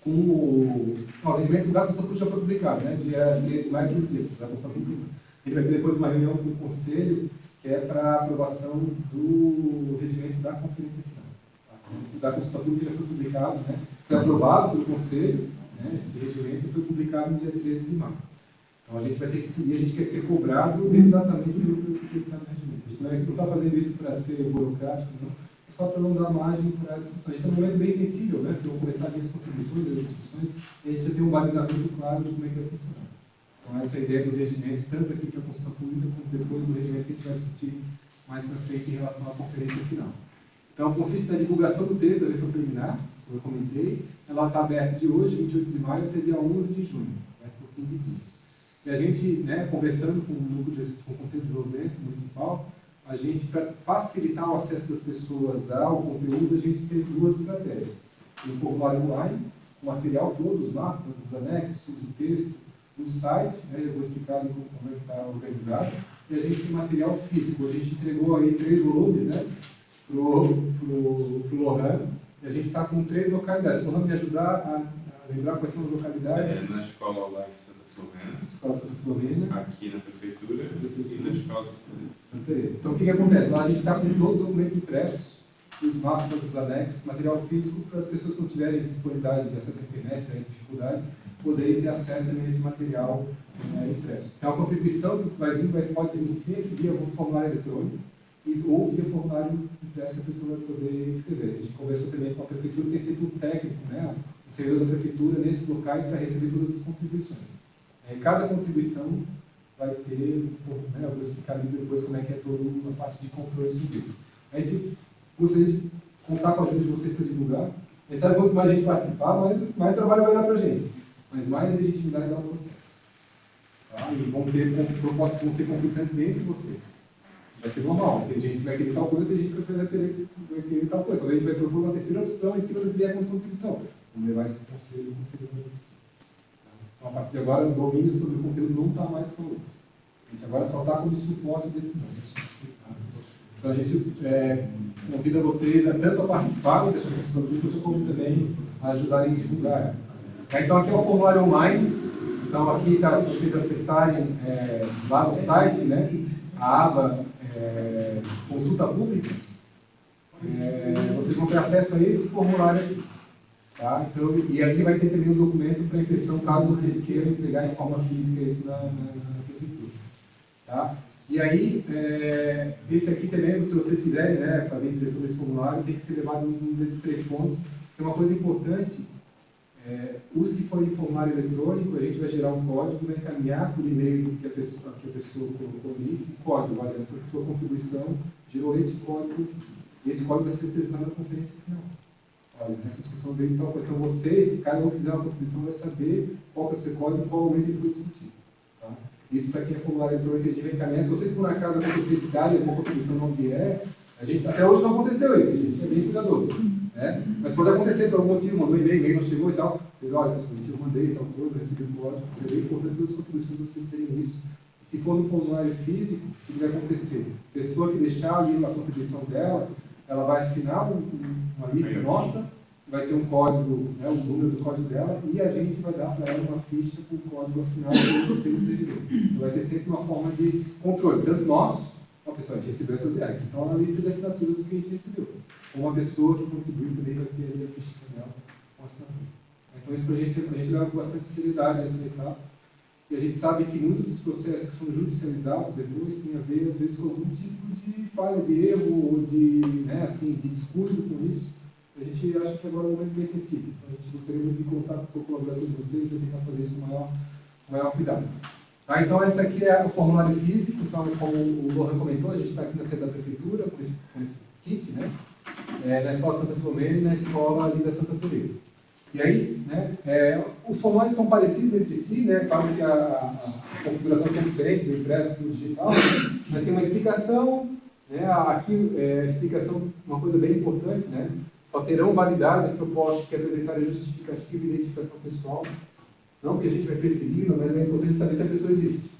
com o rendimento da Constituição Pública já foi publicado, né? Dia 13 de maio, 15 dias, da Constituição Pública. A gente vai ter depois uma reunião com o Conselho, que é para aprovação do regimento da Conferência Final. Tá? Da Constituição Pública já foi publicado, né? Foi aprovado pelo Conselho, né? Esse regimento foi publicado no dia 13 de maio. Então a gente vai ter que seguir, a gente quer ser cobrado exatamente pelo que está no regimento. A gente não está fazendo isso para ser burocrático, não. É só para não dar margem para a discussão. A gente está num momento bem sensível, né? Porque eu vou começar a ver as contribuições, as discussões, e a gente já tem um balizamento claro de como é que vai funcionar. Então essa é a ideia do regimento, tanto aqui para a Consulta Pública, como depois do regimento que a gente vai discutir mais para frente em relação à conferência final. Então consiste na divulgação do texto da versão preliminar, como eu comentei. Ela está aberta de hoje, 28 de maio, até dia 11 de junho, por 15 dias. E a gente, né, conversando com o Conselho de Desenvolvimento Municipal, a gente, para facilitar o acesso das pessoas ao conteúdo, a gente tem duas estratégias. Um formulário online, o material todo, os mapas, os anexos, o texto, no site, né, eu vou explicar como é que está organizado, e a gente tem material físico. A gente entregou aí 3 volumes, né, para o Lohan, e a gente está com 3 localidades. O Lohan me ajudar a lembrar quais são as localidades. Na escola lá de Santa Florena. Escola Santa Florena. Aqui na prefeitura. E na escola de Santa Teresa. Então o que acontece? Lá a gente está com todo o documento impresso, os mapas, os anexos, material físico, para as pessoas que não tiverem disponibilidade de acesso à internet, tiverem dificuldade, poderem ter acesso também a esse material impresso. Então a contribuição que vai vir pode vir sempre via formulário eletrônico ou via formulário impresso que a pessoa vai poder escrever. A gente conversou também com a prefeitura, tem sempre um técnico, né, o servidor da prefeitura, nesses locais para receber todas as contribuições. Cada contribuição vai ter, né, eu vou explicar depois como é que é toda a parte de controle sobre isso. A gente gostaria de contar com a ajuda de vocês para divulgar. A gente sabe quanto mais a gente participar, mais trabalho vai dar para a gente, mas mais legitimidade dá para vocês. Tá? E vão ter propostas que vão ser conflitantes entre vocês. Vai ser normal. Tem gente que vai querer tal coisa, tem gente que vai querer tal coisa. Então a gente vai propor uma terceira opção em cima do que vier como contribuição. Vamos levar isso para o conselho vai decidir. Então, a partir de agora, o domínio sobre o conteúdo não está mais conosco. A gente agora só está como suporte de decisão. Então, a gente convida vocês tanto a participarem dessa consulta como também a ajudarem a divulgar. Então, aqui é o formulário online. Então, aqui, tá, se vocês acessarem lá no site, né, a aba Consulta Pública, vocês vão ter acesso a esse formulário aqui. Tá? Então, e aqui vai ter também um documento para impressão, caso vocês queiram entregar em forma física isso na prefeitura. Tá? E aí, esse aqui também, se vocês quiserem, né, fazer a impressão desse formulário, tem que ser levado um desses 3 pontos. Tem uma coisa importante, os que forem em formulário eletrônico, a gente vai gerar um código, vai encaminhar por e-mail que a pessoa colocou ali, o código, olha, essa sua contribuição gerou esse código vai ser apresentado na conferência final. Olha, nessa discussão veio tal coisa. Então, vocês, cada um que fizer uma contribuição, vai saber qual que é o seu código e qual momento ele foi discutido. Tá? Isso para quem é formulário eletrônico, a gente vai encaminhar. Se vocês, por acaso, acontecer de dar e alguma contribuição não vier, até hoje não aconteceu isso, a gente é bem cuidadoso. Né? Mas pode acontecer por algum motivo, mandou e-mail não chegou e tal. Vocês, olha, eu mandei tal coisa, recebi o código. É bem importante todas as contribuições vocês terem isso. E se for no formulário físico, o que vai acontecer? A pessoa que deixar ali a contribuição dela, ela vai assinar uma lista nossa, vai ter um código, né, o número do código dela, e a gente vai dar para ela uma ficha com o código assinado pelo servidor. Então vai ter sempre uma forma de controle, tanto nosso, a pessoa, a gente recebeu essas aqui, então a lista de assinaturas do que a gente recebeu. Ou uma pessoa que contribuiu também vai ter ali a ficha dela com assinatura. Então isso a gente leva com bastante seriedade essa etapa. E a gente sabe que muitos dos processos que são judicializados depois tem a ver, às vezes, com algum tipo de falha, de erro, ou de, né, assim, de descuido com isso. A gente acha que agora é um momento bem sensível. Então, a gente gostaria muito de contar com a colaboração de vocês para tentar fazer isso com maior cuidado. Tá, então, esse aqui é o formulário físico. Então, como o Lohan comentou, a gente está aqui na sede da prefeitura com esse kit, né? Na Escola Santa Filomena e na Escola ali da Santa Teresa. E aí, né, os formulários são parecidos entre si, né? Claro que a configuração é diferente do impresso para o digital, mas tem uma explicação, né? Aqui, a explicação, uma coisa bem importante, né? Só terão validade as propostas que apresentarem justificativa e identificação pessoal. Não que a gente vai persegui-la, mas é importante saber se a pessoa existe.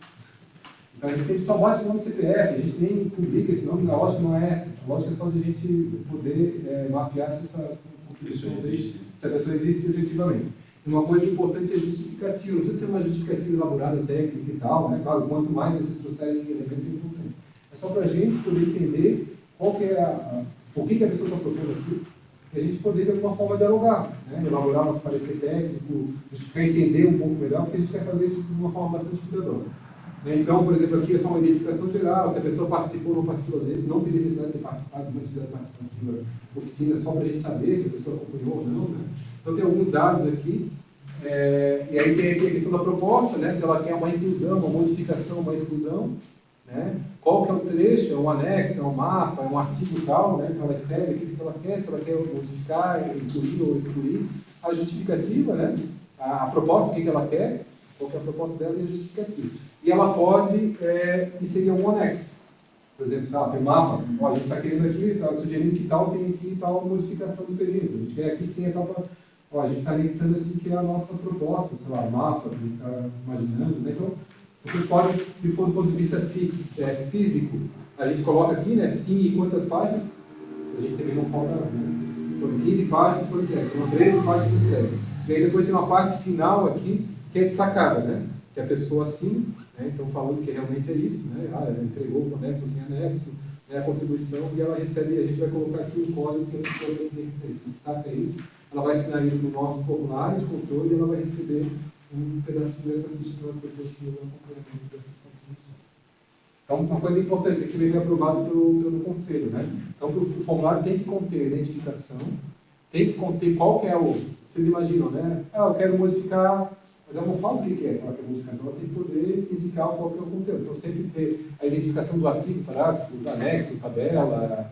Então, a gente sempre só bate o nome CPF, a gente nem publica esse nome, a lógica não é essa. A lógica é só de a gente poder mapear se essa pessoa existe, se a pessoa existe objetivamente. E uma coisa importante é justificativa, não precisa ser uma justificativa elaborada, técnica e tal, né? Claro, quanto mais vocês trouxerem elementos, é importante. É só para a gente poder entender qual que é por que a pessoa está propondo aquilo, e a gente poder, de alguma forma, dialogar, né? Elaborar nosso parecer técnico, justificar, entender um pouco melhor, porque a gente quer fazer isso de uma forma bastante cuidadosa. Então, por exemplo, aqui é só uma identificação geral, se a pessoa participou ou não participou desse, não tem necessidade de participar de uma atividade participativa oficina, só para a gente saber se a pessoa acompanhou ou não, né? Então, tem alguns dados aqui, e aí tem aqui a questão da proposta, né? Se ela quer uma inclusão, uma modificação, uma exclusão, né? Qual que é o trecho, é um anexo, é um mapa, é um artigo tal, né? Então ela escreve aqui o que ela quer, se ela quer modificar, incluir ou excluir, a justificativa, né? A proposta, o que ela quer, qual que é a proposta dela e a justificativa. E ela pode inserir algum anexo. Por exemplo, tem mapa, a gente está querendo aqui, está sugerindo que tal tem aqui tal modificação do perímetro. A gente quer aqui que tenha tal. A gente está anexando assim que é a nossa proposta, sei lá, mapa, que a gente está imaginando, né? Então, você pode, se for do ponto de vista físico, a gente coloca aqui, né, sim e quantas páginas, a gente também não falta, né? Foram 15 páginas por teste, foram 13 páginas por teste. E aí depois tem uma parte final aqui, que é destacada, né? Que a pessoa assina, né? Então falando que realmente é isso, né? Ela entregou o anexo sem anexo, né? A contribuição, e ela recebe, a gente vai colocar aqui o código que a pessoa destaca isso, ela vai assinar isso no nosso formulário de controle e ela vai receber um pedacinho dessa ficha que ela proporciona no acompanhamento dessas contribuições. Então, uma coisa importante, isso aqui vai ser aprovado pelo conselho, né? Então, o formulário tem que conter identificação, tem que conter qual que é o... Vocês imaginam, né? Eu quero modificar, mas ela não fala o que é que ela quer modificar, então ela tem que poder indicar qual que é o conteúdo. Então, sempre ter a identificação do artigo, parágrafo, do anexo, tabela,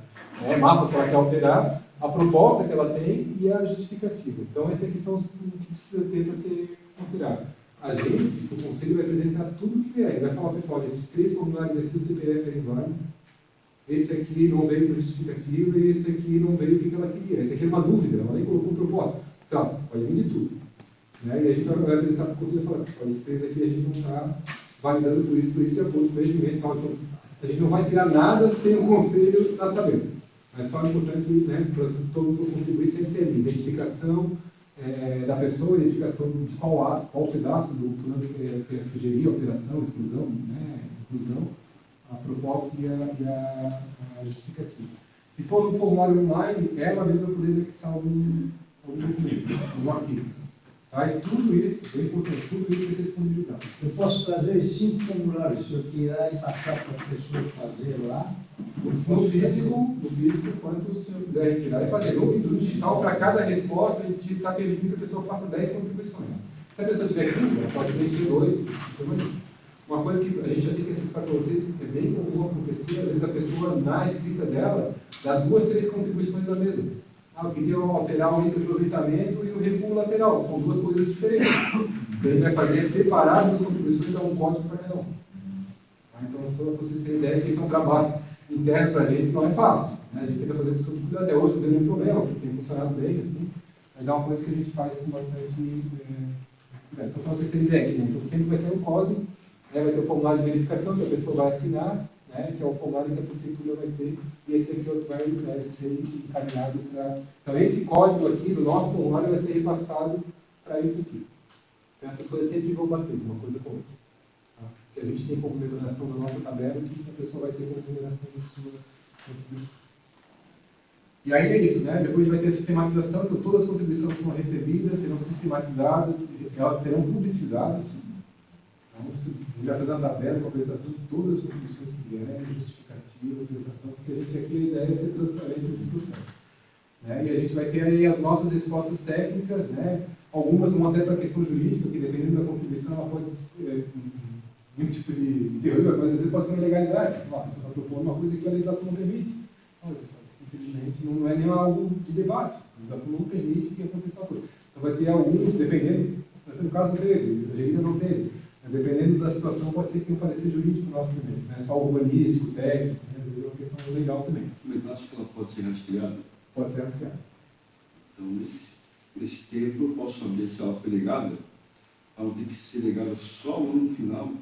mapa que ela quer alterar, a proposta que ela tem e a justificativa. Então, esses aqui são os que precisa ter para ser considerado. A gente, o conselho, vai apresentar tudo o que vier. Ele vai falar, pessoal, esses 3 formulários aqui do CPF é inválido, esse aqui não veio com justificativa e esse aqui não veio o que ela queria. Esse aqui é uma dúvida, ela nem colocou proposta. Então, pode vir de tudo. Né? E a gente vai apresentar para o conselho e falar, pessoal, esses 3 aqui a gente não está validando por isso, de acordo com o regimento. Então, a gente não vai tirar nada sem o conselho estar sabendo. Mas só é importante, né, para todo mundo contribuir sempre ter identificação da pessoa, identificação de qual pedaço do plano que quer sugerir, alteração, exclusão, né, inclusão, a proposta e a justificativa. Se for no formulário online, ela mesma vai poder anexar algum documento, algum arquivo. Tá? E tudo isso, bem importante, tudo isso vai ser disponibilizado. Eu posso trazer 5 formulários, se eu quiser, e passar para as pessoas fazer lá. No físico, quanto o senhor quiser retirar e fazer. No digital, para cada resposta, a gente está permitindo que a pessoa faça 10 contribuições. Se a pessoa tiver 15, ela pode preencher 2. Uma coisa que a gente já tem que antecipar para vocês, é bem comum acontecer, às vezes a pessoa, na escrita dela, dá 2, 3 contribuições da mesma. Eu queria alterar o aproveitamento e o recuo lateral. São 2 coisas diferentes. O que a gente vai fazer é separar as 2 contribuições e dar um código para cada um. Então, só para vocês terem ideia que isso é um trabalho interno para a gente, não é fácil. Né? A gente tenta fazer tudo até hoje, não tem nenhum problema, porque tem funcionado bem, assim, mas é uma coisa que a gente faz com bastante cuidado. Então, só vocês terem ideia, né? Então, sempre vai ser um código, né? Vai ter o formulário de verificação que a pessoa vai assinar, né? Que é o formulário que a prefeitura vai ter, e esse aqui vai ser encaminhado para... Então, esse código aqui do nosso formulário vai ser repassado para isso aqui. Então, essas coisas sempre vão bater, uma coisa com outra. Que a gente tem como numeração na nossa tabela e que a pessoa vai ter como numeração na sua contribuição. E aí é isso, né? Depois vai ter a sistematização, então todas as contribuições são recebidas, serão sistematizadas, elas serão publicizadas. Então, a gente vai fazer uma tabela com a apresentação de todas as contribuições que vierem, justificativa, apresentação, porque a ideia é ser transparente nesse processo. né? E a gente vai ter aí as nossas respostas técnicas, né? Algumas vão até para a questão jurídica, que dependendo da contribuição, ela pode ser um tipo de teoria, mas às vezes pode ser uma ilegalidade. Sei lá, a pessoa está propondo uma coisa que a legislação não permite. Olha, pessoal, infelizmente não é nem algo de debate. A legislação não permite que aconteça uma coisa. Então vai ter alguns, dependendo, no caso não teve, a Angelina não teve. Dependendo da situação, pode ser que tenha um parecer jurídico nosso também. Não é só urbanístico, técnico, né? Às vezes é uma questão legal também. Mas acho que ela pode ser rastreada? Pode ser rastreada. Então, nesse tempo, eu posso saber se ela foi legada. Ela tem que ser legada só no final.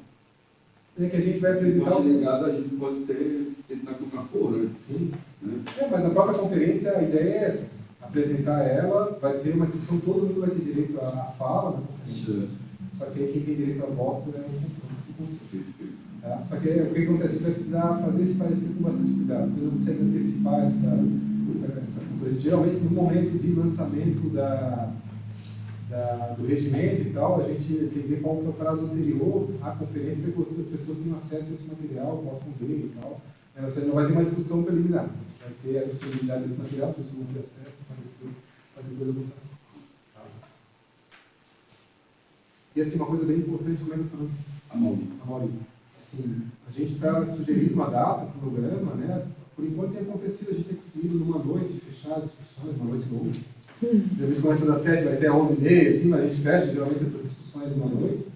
É que a gente vai apresentar... Se pode ser legada, a gente pode tentar contrapor, né? Sim. Né? Mas na própria conferência, a ideia é essa. Apresentar ela, vai ter uma discussão, todo mundo vai ter direito à fala na conferência. Certo. Só que aí quem tem direito ao voto é o conselho. Tá? Só que o que acontece? A gente vai precisar fazer esse parecer com bastante cuidado. Porque não consegue antecipar essa coisa. Geralmente, no momento de lançamento do regimento e tal, a gente tem que ver qual é o prazo anterior à conferência para que as pessoas tenham acesso a esse material, possam ver e tal. Você não vai ter uma discussão preliminar. A gente vai ter a disponibilidade desse material, as pessoas vão ter acesso, parecer, para depois a votação. Tá? E assim, uma coisa bem importante, como é que você A Mauri. Assim, a gente está sugerindo uma data, um programa, né? Por enquanto tem acontecido, a gente tem conseguido numa noite fechar as discussões, uma noite longa. Geralmente começa das 7, vai até 11h30, assim, mas a gente fecha geralmente essas discussões numa noite.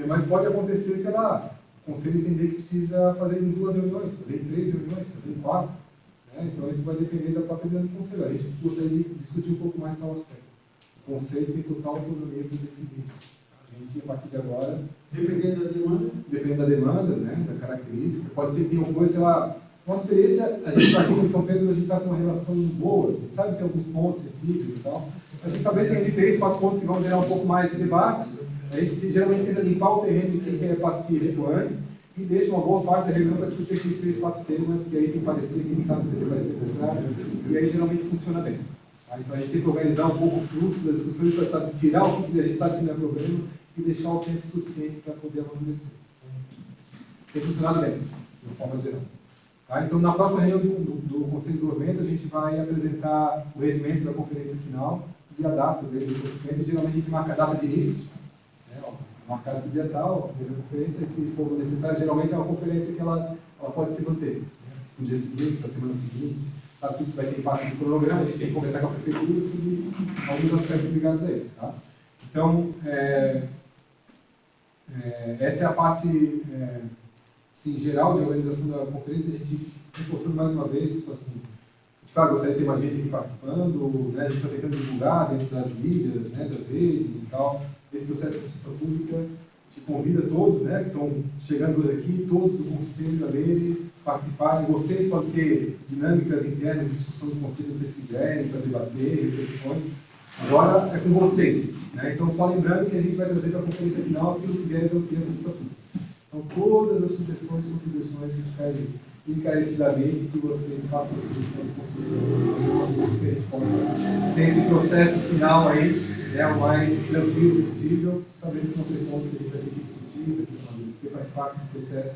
Mas pode acontecer, sei lá, o conselho entender que precisa fazer em 2 reuniões, fazer em 3 reuniões, fazer em 4. Né? Então isso vai depender da própria dinâmica do conselho. A gente gostaria de discutir um pouco mais tal aspecto. O conselho tem total autonomia para definir isso. A gente, a partir de agora... Dependendo da demanda? Depende da demanda, né, da característica. Pode ser que tenha uma coisa, sei lá, nossa experiência, a gente está aqui em São Pedro, a gente está com uma relação boa, assim, sabe que tem alguns pontos sensíveis e tal. A gente talvez tenha de 3, 4 pontos que vão gerar um pouco mais de debate. A gente geralmente tenta limpar o terreno de quem é pacífico antes e deixa uma boa parte da reunião para discutir aqueles 3, 4 temas que aí tem parecer, quem sabe vai ser parecer contrário, e aí geralmente funciona bem. Tá? Então a gente tem que organizar um pouco o fluxo das discussões para tirar o que a gente sabe que não é problema e deixar o tempo suficiente para poder amadurecer. Tem funcionado bem, de forma geral. Tá? Então, na próxima reunião do Conselho de Desenvolvimento, a gente vai apresentar o regimento da conferência final e a data do acontecimento. Geralmente, a gente marca a data de início, né? Marcada para o dia tal, a conferência, se for necessário, geralmente é uma conferência que ela pode se manter. Né? No dia seguinte, na semana seguinte. Claro que isso vai ter impacto no cronograma, a gente tem que conversar com a prefeitura sobre alguns aspectos ligados a isso. Tá? Então, essa é a parte assim, geral de organização da conferência. A gente reforçando mais uma vez, pessoal, assim, claro, gostaria de ter mais gente aqui participando, né? A gente está tentando divulgar dentro das mídias, né, das redes e tal, esse processo de consulta pública. A gente convida todos, né, que estão chegando hoje aqui, todos do conselho a lerem, participarem. Vocês podem ter dinâmicas internas de discussão do conselho se vocês quiserem, para debater, reflexões. Agora é com vocês. Né? Então, só lembrando que a gente vai trazer para a conferência final aquilo que vier da consulta pública. Então, todas as sugestões e contribuições que a gente pede encarecidamente que vocês façam a sugestão do conselho, que a gente possa ter esse processo final aí, né, o mais tranquilo possível, sabendo que não tem pontos que a gente vai ter que discutir, vai ter que amadurecer, faz parte do processo,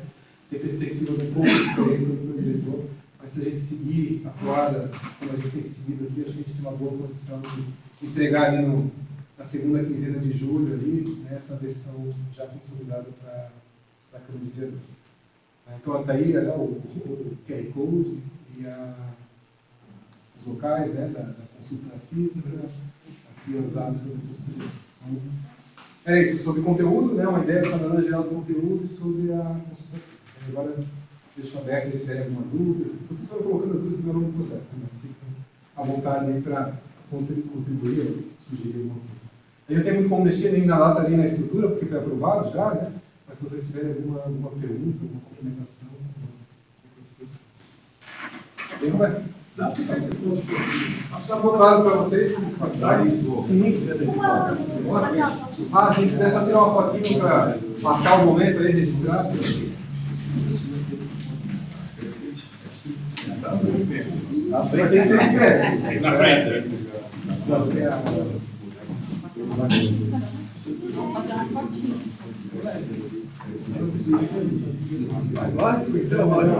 ter perspectivas um pouco diferentes do diretor, mas se a gente seguir a toada como a gente tem seguido aqui, acho que a gente tem uma boa condição de entregar ali na segunda quinzena de julho, ali, né, essa versão já consolidada para a Câmara de Vereadores. Então, está aí o QR Code e os locais, né, da consulta física, aqui usados sobre o custo. Então, é isso, sobre conteúdo, né, uma ideia para a geral do conteúdo e sobre a consulta física. Agora, deixo aberto se tiverem alguma dúvida. Vocês estão colocando as dúvidas no longo do processo, né, mas fiquem à vontade aí para contribuir ou sugerir alguma coisa. Eu tenho muito como mexer nem na lata nem na estrutura, porque foi aprovado já, né? Mas se vocês tiverem alguma pergunta, alguma complementação, fico à disposição. Bem, Roberto? Acho que está claro para vocês. Ah, se puder só tirar uma fotinho para marcar o momento aí, registrar. Vai ter que ser de pé. Na frente. Agora, então, olha.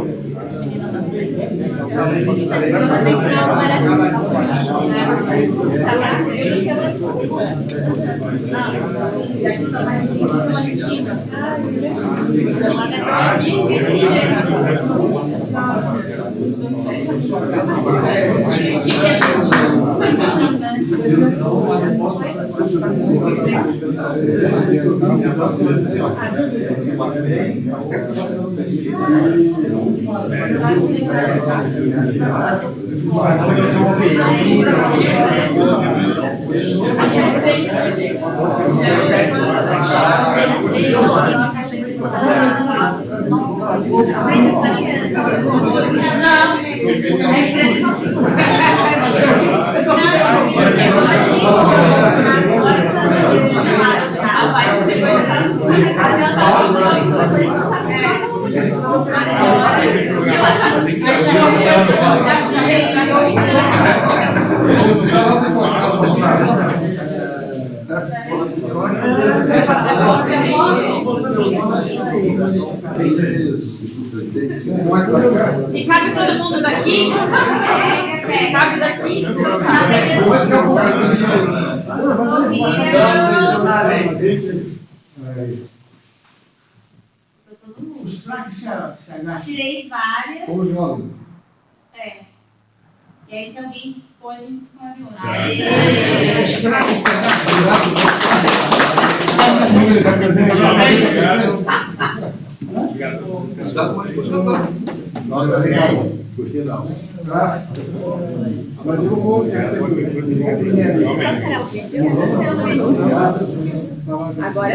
E cabe todo mundo daqui? Cabe daqui? Os traques se agacham. Tirei várias. Somos jovens. É. E aí, se alguém dispor, a gente escolhe uma. Gostei não. Mas eu vou. Qual será o vídeo? Agora